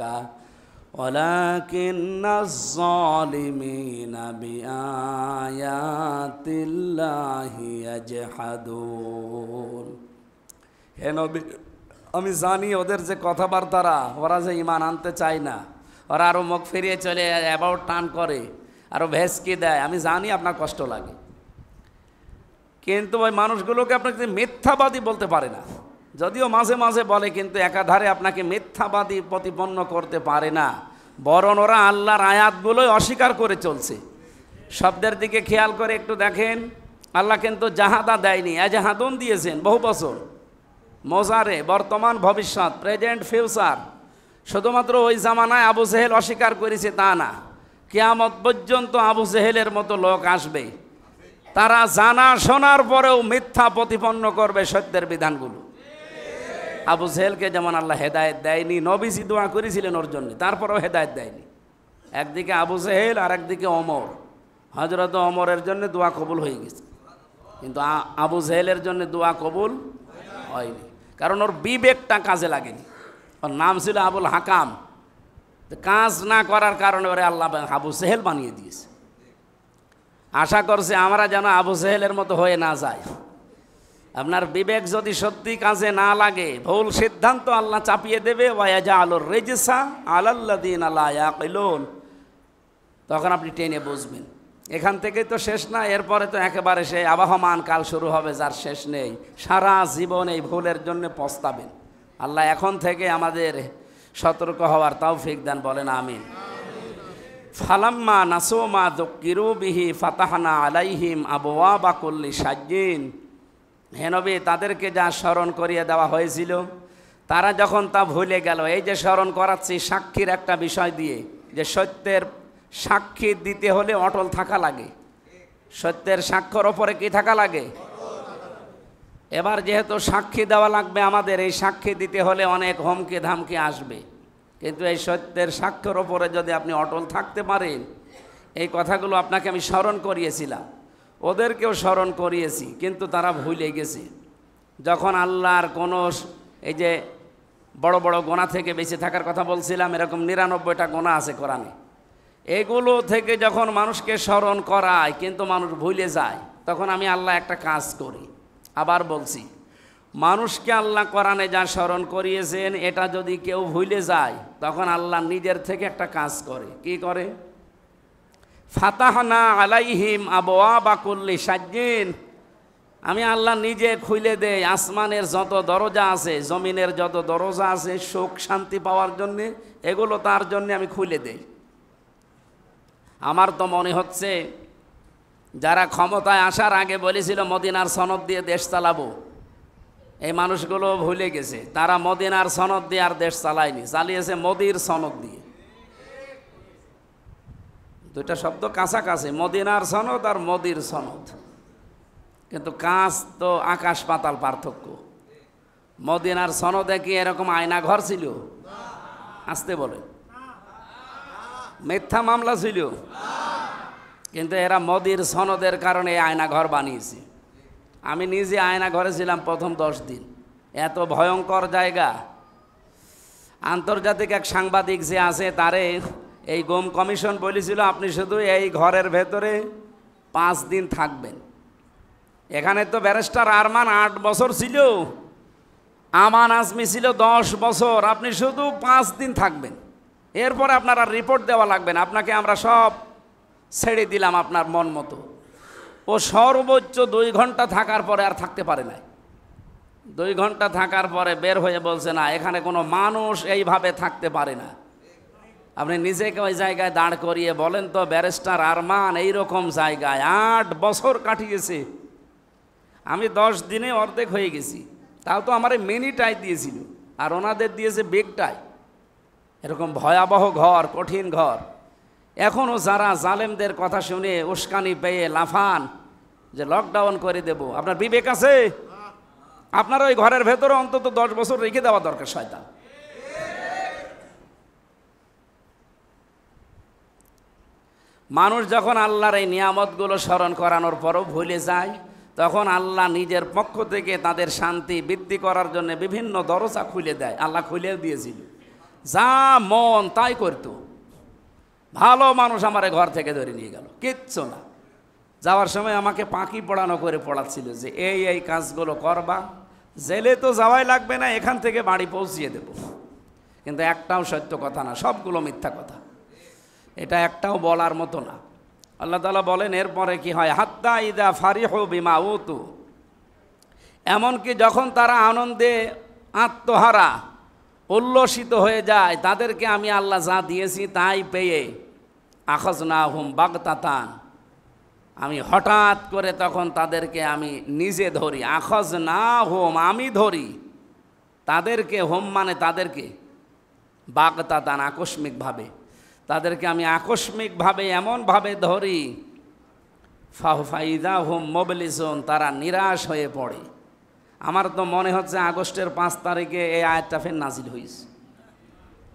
ولكن الظالمين بآيات الله يجحدون। হে নবী, আমি জানি ওদের যে কথাবার্তারা, ওরা যে ঈমান আনতে চায় না, ওরা আরও মুখ ফিরিয়ে চলে অ্যাবাউট টান করে, আরও ভেসকি দেয়, আমি জানি আপনার কষ্ট লাগে, কিন্তু ওই মানুষগুলোকে আপনাকে মিথ্যাবাদী বলতে পারে না, যদিও মাঝে মাঝে বলে, কিন্তু একাধারে আপনাকে মিথ্যাবাদী প্রতিপন্ন করতে পারে না, বরং ওরা আল্লাহর আয়াতগুলোই অস্বীকার করে চলছে। শব্দের দিকে খেয়াল করে একটু দেখেন, আল্লাহ কিন্তু জাহাদা দেয়নি, এজাহাদুন দিয়েছেন বহু বছর, মোজারে, বর্তমান, ভবিষ্যৎ, প্রেজেন্ট, ফিউচার। শুধুমাত্র ওই জামানায় আবু জেহেল অস্বীকার করেছে তা না, কিয়ামত পর্যন্ত আবু জেহেলের মতো লোক আসবে, তারা জানা শোনার পরেও মিথ্যা প্রতিপন্ন করবে সত্যের বিধানগুলো। আবু জেহেলকে যেমন আল্লাহ হেদায়েত দেয়নি, নবীজি দোয়া করেছিলেন ওর জন্য, তারপরেও হেদায়েত দেয়নি। একদিকে আবু জেহেল আর একদিকে ওমর, হযরত ওমরের জন্য দোয়া কবুল হয়ে গেছে, কিন্তু আবু জেহেলের জন্য দোয়া কবুল হয়নি, কারণ ওর বিবেকটা কাজে লাগেনি। ওর নাম ছিল আবুল হাকাম, কাজ না করার কারণে ওরে আল্লাহ আবু জেহেল বানিয়ে দিয়েছে। আশা করছে আমরা যেন আবু জেহেলের মতো হয়ে না যায়। আপনার বিবেক যদি সত্যি কাজে না লাগে, ভুল সিদ্ধান্ত আল্লাহ চাপিয়ে দেবে, ওয়াজালুর রিজসা আলাল্লাযিনা লা ইয়াকিলুন, তখন আপনি টেনে বুঝবেন। এখান থেকেই তো শেষ না, এরপরে তো একেবারে সেই আবহমান কাল শুরু হবে যার শেষ নেই। সারা জীবন এই ভুলের জন্য পস্তাবেন। আল্লাহ এখন থেকে আমাদের সতর্ক হওয়ার তৌফিক দেন, বলেন আমিন। ফালাম্মা নাসু মা যুক্কিরু বিহি ফাতাহনা আলাইহিম আবওয়াবা কুল্লি শাইইন। হে নবী, তাদেরকে যা স্মরণ করিয়ে দেওয়া হয়েছিল, তারা যখন তা ভুলে গেল, এই যে স্মরণ করাচ্ছি সাক্ষীর একটা বিষয় দিয়ে, যে সত্যের সাক্ষী দিতে হলে অটল থাকা লাগে, সত্যের সাক্ষ্যর ওপরে কি থাকা লাগে? এবার যেহেতু সাক্ষী দেওয়া লাগবে আমাদের, এই সাক্ষী দিতে হলে অনেক হুমকি ধামকি আসবে, কিন্তু এই সত্যের সাক্ষ্যর ওপরে যদি আপনি অটল থাকতে পারেন, এই কথাগুলো আপনাকে আমি স্মরণ করিয়েছিলাম, ওদেরকেও স্মরণ করিয়েছি, কিন্তু তারা ভুলে গেছে। যখন আল্লাহর কোনো, এই যে বড় বড় গোনা থেকে বেঁচে থাকার কথা বলছিলাম, এরকম 99টা গোনা আছে কোরআনে, এগুলো থেকে যখন মানুষকে স্মরণ করায় কিন্তু মানুষ ভুলে যায়, তখন আমি আল্লাহ একটা কাজ করি। আবার বলছি, মানুষকে আল্লাহ কোরআনে যা স্মরণ করিয়েছেন, এটা যদি কেউ ভুলে যায়, তখন আল্লাহ নিজের থেকে একটা কাজ করে। কি করে? ফাতাহনা আলাইহিম আবওয়াবা কুল্লি শাইইন, আমি আল্লাহ নিজে খুলে দেই আসমানের যত দরজা আছে, জমিনের যত দরজা আছে, সুখ শান্তি পাওয়ার জন্যে, এগুলো তার জন্যে আমি খুলে দেই। আমার তো মনে হচ্ছে যারা ক্ষমতায় আসার আগে বলেছিল মদিনার সনদ দিয়ে দেশ চালাবো, এই মানুষগুলো ভুলে গেছে। তারা মদিনার সনদ দিয়ে আর দেশ চালায়নি, চালিয়েছে মোদির সনদ দিয়ে। দুইটা শব্দ কাছাকাছি, মদিনার সনদ আর মোদির সনদ, কিন্তু কাজ তো আকাশ পাতাল পার্থক্য। মদিনার সনদে কি এরকম আয়না ঘর ছিল? আসতে বলে, মিথ্যা মামলা ছিল, কিন্তু এরা মোদির সনদের কারণে আয়না ঘর বানিয়েছে। আমি নিজে আয়না ঘরে ছিলাম প্রথম 10 দিন। এত ভয়ঙ্কর জায়গা। আন্তর্জাতিক এক সাংবাদিক যে আছে তারে এই গুম কমিশন বলেছিল আপনি শুধু এই ঘরের ভেতরে 5 দিন থাকবেন। এখানে তো ব্যারিস্টার আরমান 8 বছর ছিল, আমান আজমি ছিল 10 বছর। আপনি শুধু 5 দিন থাকবেন, এরপরে আপনার আর রিপোর্ট দেওয়া লাগবে না, আপনাকে আমরা সব ছেড়ে দিলাম আপনার মন মতো। ও সর্বোচ্চ 2 ঘন্টা থাকার পরে আর থাকতে পারে না। 2 ঘন্টা থাকার পরে বের হয়ে বলছে না, এখানে কোনো মানুষ এইভাবে থাকতে পারে না। আপনি নিজেকে ওই জায়গায় দাঁড় করিয়ে বলেন তো, ব্যারিস্টার আরমান এইরকম জায়গায় 8 বছর কাটিয়েছে। আমি 10 দিনে অর্ধেক হয়ে গেছি। তাও তো আমার মিনিটাই দিয়েছিল, আর ওনাদের দিয়েছে বেগটাই। এরকম ভয়াবহ ঘর, কঠিন ঘর। এখনও যারা জালেমদের কথা শুনে উস্কানি পেয়ে লাফান যে লকডাউন করে দেব, আপনার বিবেক আছে? আপনার ওই ঘরের ভেতরে অন্তত 10 বছর রেখে দেওয়া দরকার। শয়তান মানুষ যখন আল্লাহর এই নিয়ামতগুলো স্মরণ করানোর পরও ভুলে যায়, তখন আল্লাহ নিজের পক্ষ থেকে তাদের শান্তি বৃদ্ধি করার জন্য বিভিন্ন দরজা খুলে দেয়। আল্লাহ খুলেও দিয়েছিল, যা মন তাই করতো। ভালো মানুষ আমারে ঘর থেকে ধরে নিয়ে গেল, কিচ্ছু না। যাওয়ার সময় আমাকে পাখি পড়ানো করে পড়াচ্ছিল যে এই কাজগুলো করবা, জেলে তো যাওয়াই লাগবে না, এখান থেকে বাড়ি পৌঁছিয়ে দেব। কিন্তু একটাও সত্য কথা না, সবগুলো মিথ্যা কথা। এটা একটাও বলার মতো না। আল্লাহ তাআলা বলেন এরপরে কি হয়, হাত্তা ইদা ফারিহু বিমা উতু, এমনকি যখন তারা আনন্দে আত্মহারা উল্লসিত হয়ে যায়, তাদেরকে আমি আল্লাহ যা দিয়েছি তাই পেয়ে আখাযনাহুম বাগতাতান, আমি হঠাৎ করে তখন তাদেরকে আমি নিজে ধরি। আখাযনাহুম, আমি ধরি তাদেরকে, হোম মানে তাদেরকে, বাগতাতান আকস্মিকভাবে, তাদেরকে আমি আকস্মিকভাবে এমনভাবে ধরি, ফাইদা হুম মুবলিসুন, তারা নিরাশ হয়ে পড়ে। আমার তো মনে হচ্ছে আগস্টের 5 তারিখে এই আয়াতটা ফের নাজিল হয়েছে।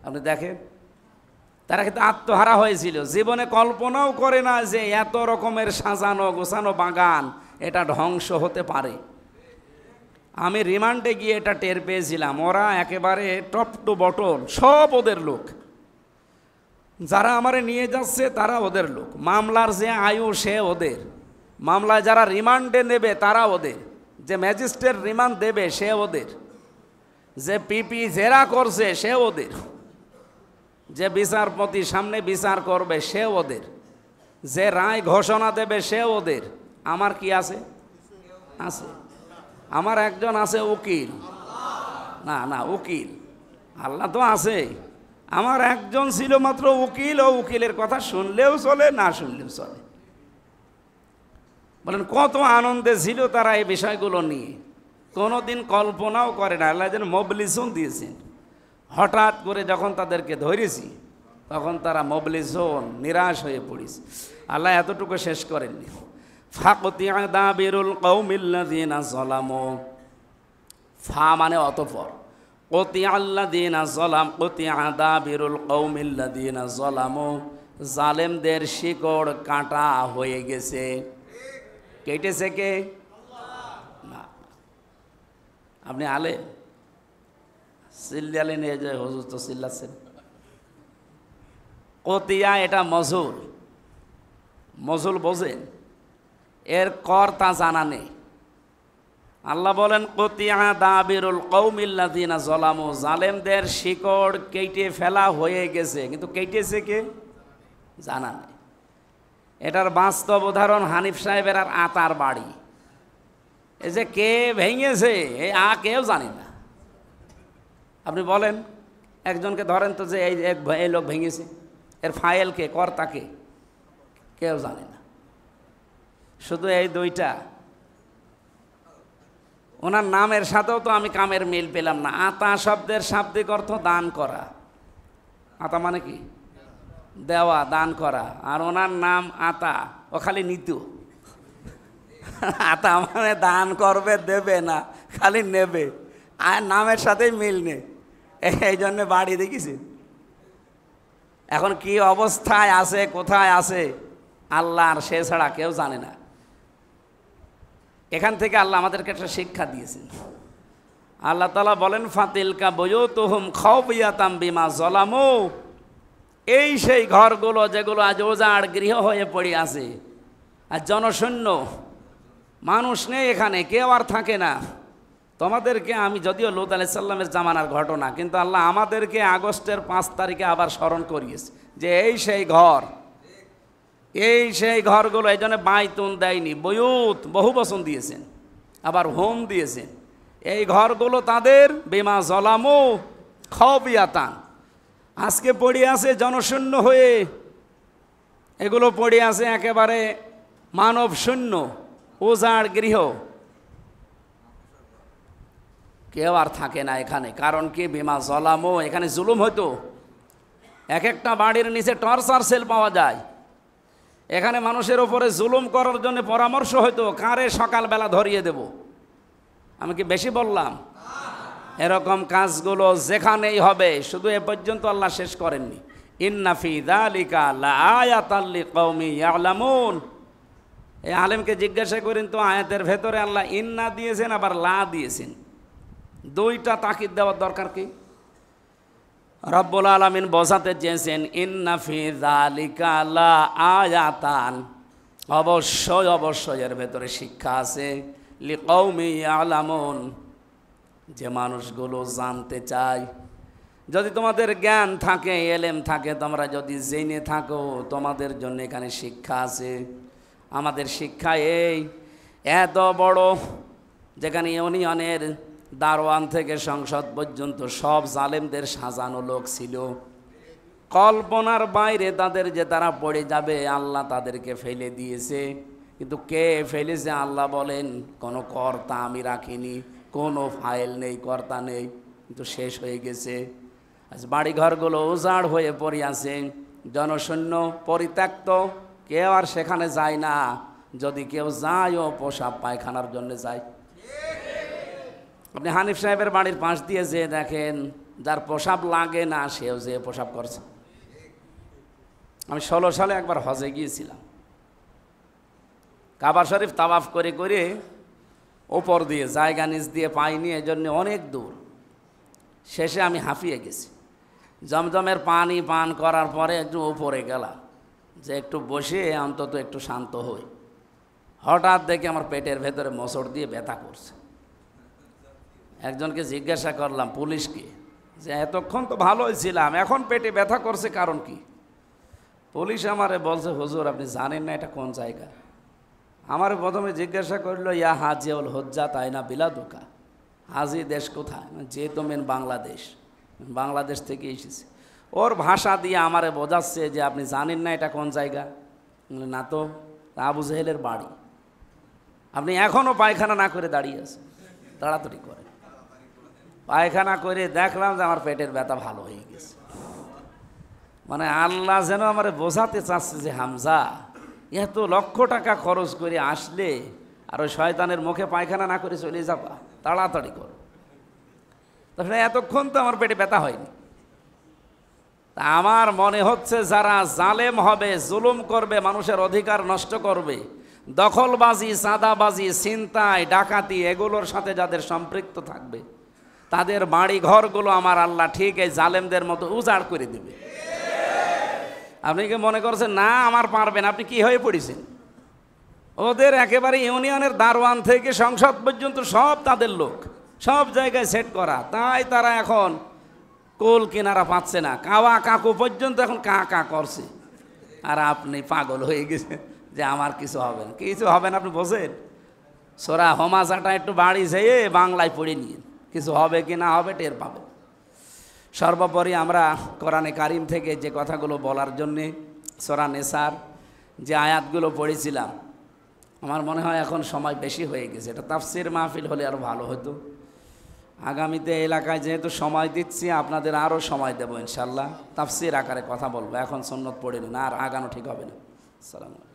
আপনি দেখেন, তারা কিন্তু আত্মহারা হয়েছিল, জীবনে কল্পনাও করে না যে এত রকমের সাজানো গোছানো বাগান এটা ধ্বংস হতে পারে। আমি রিমান্ডে গিয়ে এটা টের পেয়েছিলাম। ওরা একেবারে টপ টু বটল, সব ওদের লোক। যারা আমারে নিয়ে যাচ্ছে তারা ওদের লোক, মামলার যে আয়ু সে ওদের, মামলায় যারা রিমান্ডে নেবে তারা ওদের, যে ম্যাজিস্ট্রেট রিমান্ড দেবে সে ওদের, যে পিপি জেরা করছে সে ওদের, যে বিচারপতি সামনে বিচার করবে সে ওদের, যে রায় ঘোষণা দেবে সে ওদের। আমার কি আছে? আছে, আমার একজন আছে উকিল। না উকিল, আল্লাহ তো আছে। আমার একজন ছিল মাত্র উকিল, ও উকিলের কথা শুনলেও চলে, না শুনলেও চলে। বলেন কত আনন্দে ছিল তারা এই বিষয়গুলো নিয়ে, কোনোদিন কল্পনাও করে না। আল্লাহ যেন মুবলিসুন দিয়েছেন। হঠাৎ করে যখন তাদেরকে ধরেছি তখন তারা মুবলিসুন, নিরাশ হয়ে পড়েছে। আল্লাহ এতটুকু শেষ করেননি, ফাকতিয়া দাবিরুল কওমিল্লাযিনা যালামু, ফা মানে অতঃপর, কতিয়াল্লাযিনা যালাম, কতিয়া দাবিরুল কওমিল্লাযিনা যালামু, জালেমদের শিকড় কাটা হয়ে গেছে। কেটেছে কে? না, আপনি আলে চিল্লালে নিয়ে যায়, হুজুর তো চিল্লাচ্ছেন। কতিয়া এটা মজুল, মজুল বোঝেন, এর কর্তা জানা নেই। আল্লাহ বলেন কতিয়া দাবিরুল কওমিল্লাযিনা যালামু, জালেমদের শিকড় কেটে ফেলা হয়ে গেছে, কিন্তু কেটেছে কে জানা নেই। এটার বাস্তব উদাহরণ হানিফ সাহেবের আর আতার বাড়ি। এই যে কে ভেঙেছে এই কেউ জানি না। আপনি বলেন, একজনকে ধরেন তো যে এই লোক ভেঙেছে, এর ফাইল কে, কর্তা কে? কেউ জানে না, শুধু এই দুইটা। ওনার নামের সাথেও তো আমি কামের মিল পেলাম না। আতা শব্দের শাব্দিক অর্থ দান করা। আতা মানে কি? দেওয়া, দান করা। আর ওনার নাম আতা, ও খালি নিত। আতা মানে দান করবে, দেবে না, খালি নেবে। আর নামের সাথেই মিল নেই, এই জন্যে বাড়ি দেখেছি। এখন কি অবস্থায় আছে, কোথায় আছে, আল্লাহর সে ছাড়া কেউ জানে না। এখান থেকে আল্লাহ আমাদেরকে একটা শিক্ষা দিয়েছেন। আল্লাহ তাআলা বলেন, ফাতিলকা বুয়ুতুহুম খাওফিয়াতাম বিমা যালামু। এই সেই ঘরগুলো যেগুলো আজ ওজাড় গৃহ হয়ে পড়ে আছে, আর জনশূন্য, মানুষ নেই এখানে, কেউ আর থাকে না। তোমাদেরকে আমি, যদিও লূত আলাইহিস সালামের জামানার ঘটনা, কিন্তু আল্লাহ আমাদেরকে আগস্টের 5 তারিখে আবার স্মরণ করিয়েছে যে এই সেই ঘর, এই সেই ঘরগুলো। এই জন্য বাইতুন দেয়নি, বয়ুত বহু বচন দিয়েছেন, আবার হোম দিয়েছেন। এই ঘরগুলো তাদের বিমা যালামু খাওফিয়াতান, আজকে পড়ে আছে জনশূন্য হয়ে। এগুলো পড়ে আছে একেবারে মানব শূন্য, উজাড় গৃহ, কেউ আর থাকে না এখানে। কারণ কি? বিমা যালামু, এখানে জুলুম হতো। এক একটা বাড়ির নিচে টর্চার সেল পাওয়া যায়। এখানে মানুষের ওপরে জুলুম করার জন্য পরামর্শ হতো, কারে সকালবেলা ধরিয়ে দেব। আমি কি বেশি বললাম? এরকম কাজগুলো যেখানেই হবে। শুধু এ পর্যন্ত আল্লাহ শেষ করেননি, ইন্না ফি যালিকা লাআয়াতাল লিকাওমি ইয়ালামুন। এই আলেমকে জিজ্ঞাসা করেন তো, আয়াতের ভেতরে আল্লাহ ইন্না দিয়েছেন, আবার লা দিয়েছেন, দুইটা তাকিদ দেওয়ার দরকার কি? রব্বুল আলামিন বোঝাতে চেয়েছেন, ইন্না ফি যালিকা লাআয়াতান, অবশ্যই অবশ্যই এর ভেতরে শিক্ষা আছে, লিকাওমি ইয়ালামুন, যে মানুষগুলো জানতে চায়। যদি তোমাদের জ্ঞান থাকে, এলেম থাকে, তোমরা যদি জেনে থাকো, তোমাদের জন্য এখানে শিক্ষা আছে। আমাদের শিক্ষা এই, এত বড়, যেখানে ইউনিয়নের দারোয়ান থেকে সংসদ পর্যন্ত সব জালেমদের সাজানো লোক ছিল। কল্পনার বাইরে তাদের যে তারা পড়ে যাবে, আল্লাহ তাদেরকে ফেলে দিয়েছে। কিন্তু কে ফেলেছে? আল্লাহ বলেন, কোনো কর্তা আমি রাখিনি, কোনো ফাইল নেই, কর্তা নেই, কিন্তু শেষ হয়ে গেছে। আজ বাড়িঘরগুলো উজাড় হয়ে পড়ে আছে, জনশূন্য, পরিত্যক্ত, কেউ আর সেখানে যায় না। যদি কেউ যায়ও পেশাব পায়খানার জন্য যায়। আপনি হানিফ সাহেবের বাড়ির পাশ দিয়ে যেয়ে দেখেন, যার পেশাব লাগে না সেও যে পেশাব করছে। আমি 16 সালে একবার হজে গিয়েছিলাম, কাবা শরীফ তাওয়াফ করে করে ওপর দিয়ে, জায়গা নিচ দিয়ে পাইনি, এই জন্য অনেক দূর। শেষে আমি হাঁপিয়ে গেছি। জমজমের পানি পান করার পরে একটু উপরে গেলাম, যে একটু বসে অন্তত একটু শান্ত হই। হঠাৎ দেখে আমার পেটের ভেতরে মোচড় দিয়ে ব্যথা করছে। একজনকে জিজ্ঞাসা করলাম, পুলিশকে, যে এতক্ষণ তো ভালোই ছিলাম, এখন পেটে ব্যথা করছে, কারণ কি? পুলিশ আমারে বলছে, হুজুর আপনি জানেন না এটা কোন জায়গা? আমার প্রথমে জিজ্ঞাসা করলো, ইয়া হাজিউল হুজ্জাত আইনা বিলাদুকা, হাজি দেশ কোথায়? যে তোমেন বাংলাদেশ, বাংলাদেশ থেকে এসেছে। ওর ভাষা দিয়ে আমারে বোঝাচ্ছে যে আপনি জানেন না এটা কোন জায়গা? না তো, আবু জেহেলের বাড়ি। আপনি এখনও পায়খানা না করে দাঁড়িয়ে আছেন, তাড়াতাড়ি করে। পায়খানা করে দেখলাম যে আমার পেটের ব্যথা ভালো হয়ে গেছে। মানে আল্লাহ যেন আমারে বোঝাতে চাচ্ছে যে হামজা, এত লক্ষ টাকা খরচ করে আসলে আর ওই শয়তানের মুখে পায়খানা না করে চলে যাবা, তাড়াতাড়ি করো। তাহলে এতক্ষণ তো আমার পেটে ব্যথা হয়নি। তা আমার মনে হচ্ছে যারা জালেম হবে, জুলুম করবে, মানুষের অধিকার নষ্ট করবে, দখলবাজি, চাঁদাবাজি, ছিনতাই, ডাকাতি, এগুলোর সাথে যাদের সম্পৃক্ত থাকবে, তাদের বাড়ি ঘরগুলো আমার আল্লাহ ঠিক এই জালেমদের মতো উজাড় করে দেবে। আপনি কি মনে করছেন না আমার পারবেন? আপনি কি হয়ে পড়েছেন? ওদের একেবারে ইউনিয়নের দারোয়ান থেকে সংসদ পর্যন্ত সব তাদের লোক, সব জায়গায় সেট করা। তাই তারা এখন কোল কিনারা পাচ্ছে না, কাওয়া কাকু পর্যন্ত এখন কা কা করছে। আর আপনি পাগল হয়ে গেছে যে আমার কিছু হবে না, কিছু হবে না। আপনি বোঝেন? সোরা হমাজাটা একটু বাড়ি যেয়ে বাংলায় পড়ে নিয়ে কিছু হবে কি না হবে টের পাবে। সর্বোপরি আমরা কোরআনে কারিম থেকে যে কথাগুলো বলার জন্যে, সূরা নিসার যে আয়াতগুলো পড়েছিলাম, আমার মনে হয় এখন সময় বেশি হয়ে গেছে। এটা তাফসির মাহফিল হলে আরও ভালো হতো। আগামীতে এলাকায় যেহেতু সময় দিচ্ছি, আপনাদের আরও সময় দেবো ইনশাল্লাহ। তাফসির আকারে কথা বলবো, এখন সুন্নত পড়ে না, আর আগানো ঠিক হবে না। আসসালামু আলাইকুম।